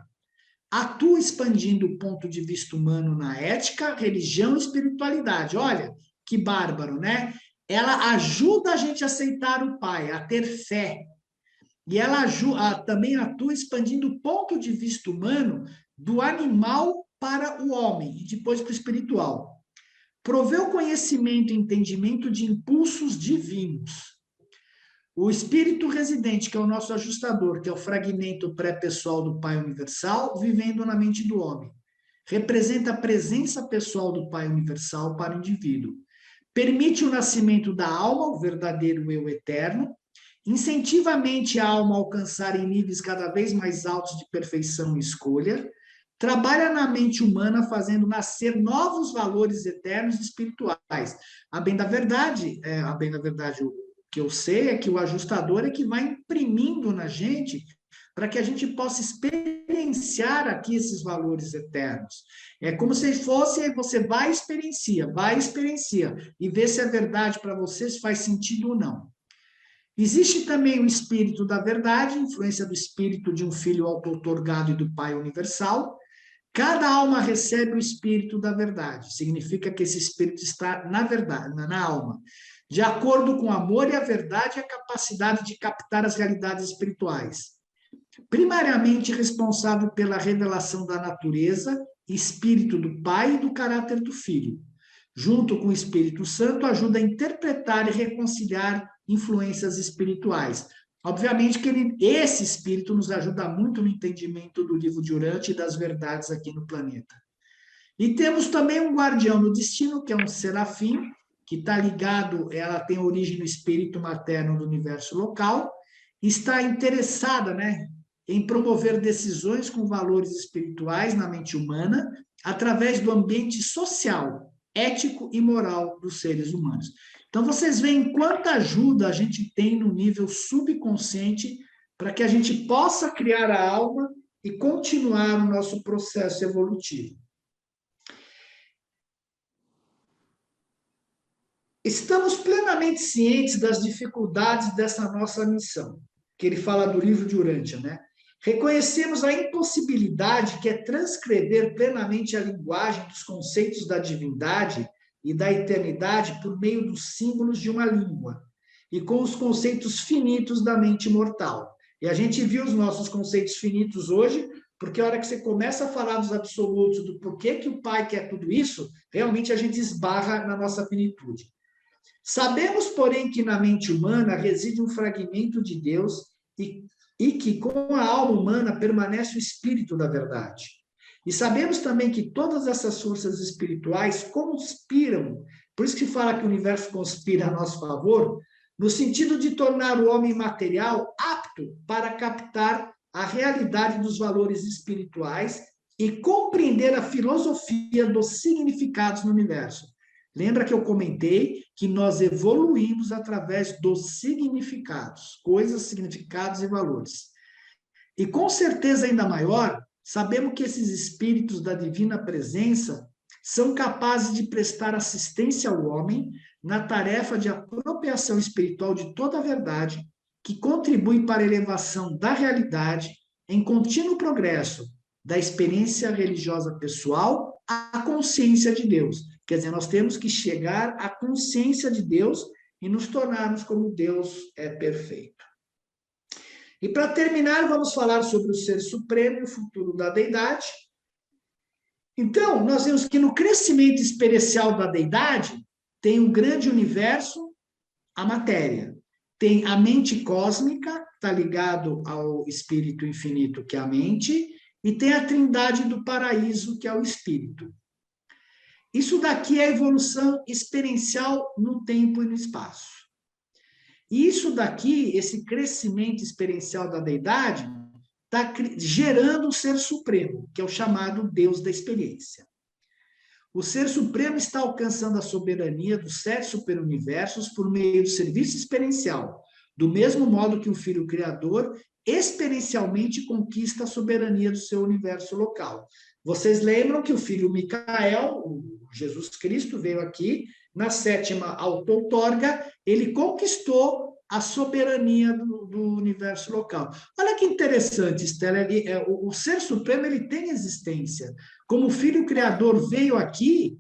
Atua expandindo o ponto de vista humano na ética, religião e espiritualidade. Olha, que bárbaro, né? Ela ajuda a gente a aceitar o Pai, a ter fé. E ela também atua expandindo o ponto de vista humano do animal para o homem e depois para o espiritual. Provê o conhecimento e entendimento de impulsos divinos. O espírito residente, que é o nosso ajustador, que é o fragmento pré-pessoal do Pai Universal, vivendo na mente do homem. Representa a presença pessoal do Pai Universal para o indivíduo. Permite o nascimento da alma, o verdadeiro eu eterno. Incentiva a mente e a alma a alcançarem níveis cada vez mais altos de perfeição e escolha. Trabalha na mente humana, fazendo nascer novos valores eternos e espirituais. A bem da verdade, o que eu sei é que o ajustador é que vai imprimindo na gente para que a gente possa experienciar aqui esses valores eternos. É como se fosse, você vai e experiencia, e vê se é verdade para você, se faz sentido ou não. Existe também o espírito da verdade, influência do espírito de um filho auto-outorgado e do Pai Universal. Cada alma recebe o espírito da verdade, significa que esse espírito está na verdade, na alma. De acordo com o amor e a verdade e a capacidade de captar as realidades espirituais. Primariamente responsável pela revelação da natureza, espírito do Pai e do caráter do Filho. Junto com o Espírito Santo, ajuda a interpretar e reconciliar influências espirituais. Obviamente que esse espírito nos ajuda muito no entendimento do livro de Urântia e das verdades aqui no planeta. E temos também um guardião do destino, que é um serafim, que está ligado, ela tem origem no espírito materno do universo local, está interessada, né, em promover decisões com valores espirituais na mente humana, através do ambiente social, ético e moral dos seres humanos. Então, vocês veem quanta ajuda a gente tem no nível subconsciente para que a gente possa criar a alma e continuar o nosso processo evolutivo. Estamos plenamente cientes das dificuldades dessa nossa missão, que ele fala do livro de Urântia, né? Reconhecemos a impossibilidade que é transcrever plenamente a linguagem dos conceitos da divindade e da eternidade por meio dos símbolos de uma língua e com os conceitos finitos da mente mortal. E a gente viu os nossos conceitos finitos hoje, porque a hora que você começa a falar dos absolutos, do porquê que o Pai quer tudo isso, realmente a gente esbarra na nossa finitude. Sabemos, porém, que na mente humana reside um fragmento de Deus e que com a alma humana permanece o espírito da verdade. E sabemos também que todas essas forças espirituais conspiram, por isso que fala que o universo conspira a nosso favor, no sentido de tornar o homem material apto para captar a realidade dos valores espirituais e compreender a filosofia dos significados no universo. Lembra que eu comentei que nós evoluímos através dos significados, coisas, significados e valores. E com certeza ainda maior, sabemos que esses espíritos da divina presença são capazes de prestar assistência ao homem na tarefa de apropriação espiritual de toda a verdade, que contribui para a elevação da realidade em contínuo progresso da experiência religiosa pessoal à consciência de Deus. Quer dizer, nós temos que chegar à consciência de Deus e nos tornarmos como Deus é perfeito. E para terminar, vamos falar sobre o Ser Supremo e o futuro da Deidade. Então, nós vemos que no crescimento experiencial da Deidade, tem um grande universo, a matéria. Tem a mente cósmica, está ligado ao espírito infinito, que é a mente, e tem a trindade do paraíso, que é o espírito. Isso daqui é a evolução experiencial no tempo e no espaço. E isso daqui, esse crescimento experiencial da Deidade, está gerando o Ser Supremo, que é o chamado Deus da experiência. O Ser Supremo está alcançando a soberania dos 7 superuniversos por meio do serviço experiencial, do mesmo modo que o Filho Criador experiencialmente conquista a soberania do seu universo local. Vocês lembram que o Filho Micael, o Jesus Cristo, veio aqui, na 7ª auto-outorga, ele conquistou a soberania do universo local. Olha que interessante, Estela, o Ser Supremo ele tem existência. Como o Filho Criador veio aqui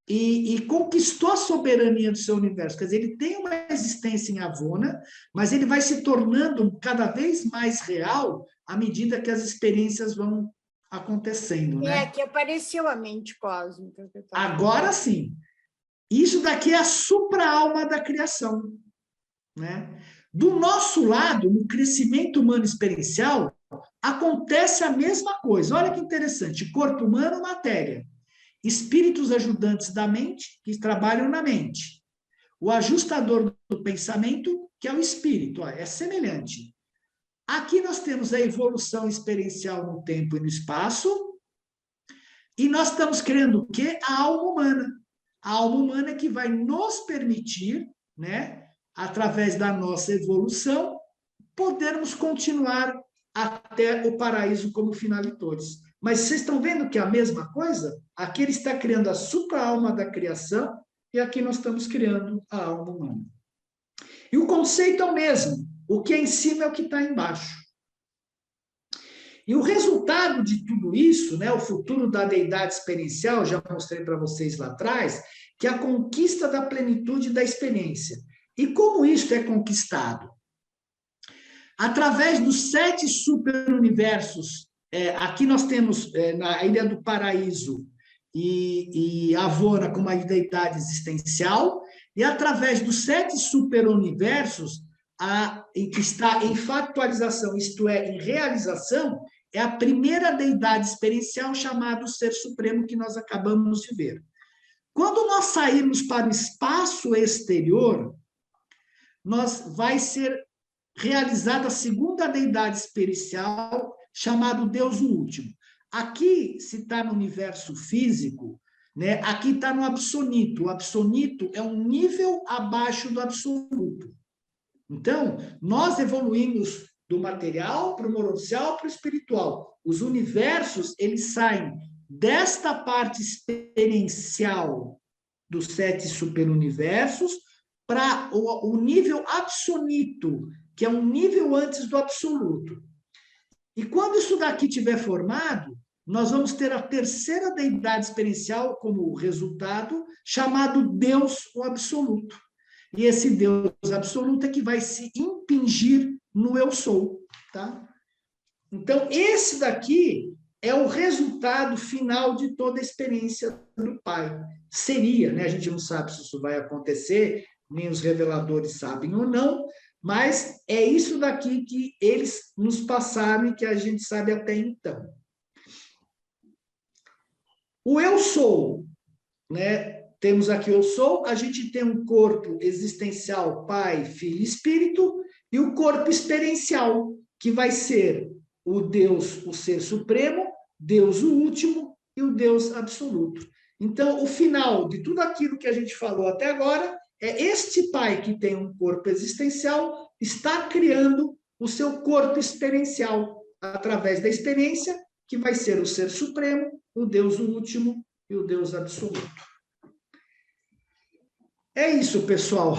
e conquistou a soberania do seu universo. Quer dizer, ele tem uma existência em Avona, mas ele vai se tornando cada vez mais real à medida que as experiências vão acontecendo, né? Que apareceu a mente cósmica. Agora sim. Isso daqui é a supra-alma da criação, né? Do nosso lado, no crescimento humano experiencial, acontece a mesma coisa. Olha que interessante. Corpo humano, matéria. Espíritos ajudantes da mente, que trabalham na mente. O ajustador do pensamento, que é o espírito. É semelhante. Aqui nós temos a evolução experiencial no tempo e no espaço, e nós estamos criando o quê? A alma humana. A alma humana é que vai nos permitir, né, através da nossa evolução, podermos continuar até o paraíso como finalitores. Mas vocês estão vendo que é a mesma coisa? Aqui ele está criando a supra-alma da criação, e aqui nós estamos criando a alma humana. E o conceito é o mesmo. O que é em cima é o que está embaixo. E o resultado de tudo isso, né, o futuro da deidade experiencial, já mostrei para vocês lá atrás, que é a conquista da plenitude da experiência. E como isso é conquistado? Através dos 7 superuniversos. Aqui nós temos na Ilha do Paraíso e Avona como uma deidade existencial, e através dos 7 superuniversos, que está em factualização, isto é, em realização, é a primeira deidade experiencial chamada Ser Supremo que nós acabamos de ver. Quando nós sairmos para o espaço exterior, vai ser realizada a segunda deidade experiencial, chamado Deus o Último. Aqui, se está no universo físico, né, aqui está no absonito. O absonito é um nível abaixo do absoluto. Então, nós evoluímos do material para o mononcial para o espiritual. Os universos, eles saem desta parte experiencial dos 7 superuniversos para o nível absonito, que é um nível antes do absoluto. E quando isso daqui estiver formado, nós vamos ter a terceira deidade experiencial como resultado, chamado Deus o Absoluto. E esse Deus absoluto é que vai se impingir no eu sou, tá? Então, esse daqui é o resultado final de toda a experiência do Pai. Seria, né? A gente não sabe se isso vai acontecer, nem os reveladores sabem ou não, mas é isso daqui que eles nos passaram e que a gente sabe até então. O eu sou, né? Temos aqui o eu sou, a gente tem um corpo existencial, Pai, Filho e Espírito, e o corpo experiencial, que vai ser o Deus, o Ser Supremo, Deus o Último e o Deus Absoluto. Então, o final de tudo aquilo que a gente falou até agora é este Pai que tem um corpo existencial, está criando o seu corpo experiencial, através da experiência, que vai ser o Ser Supremo, o Deus o Último e o Deus Absoluto. É isso, pessoal.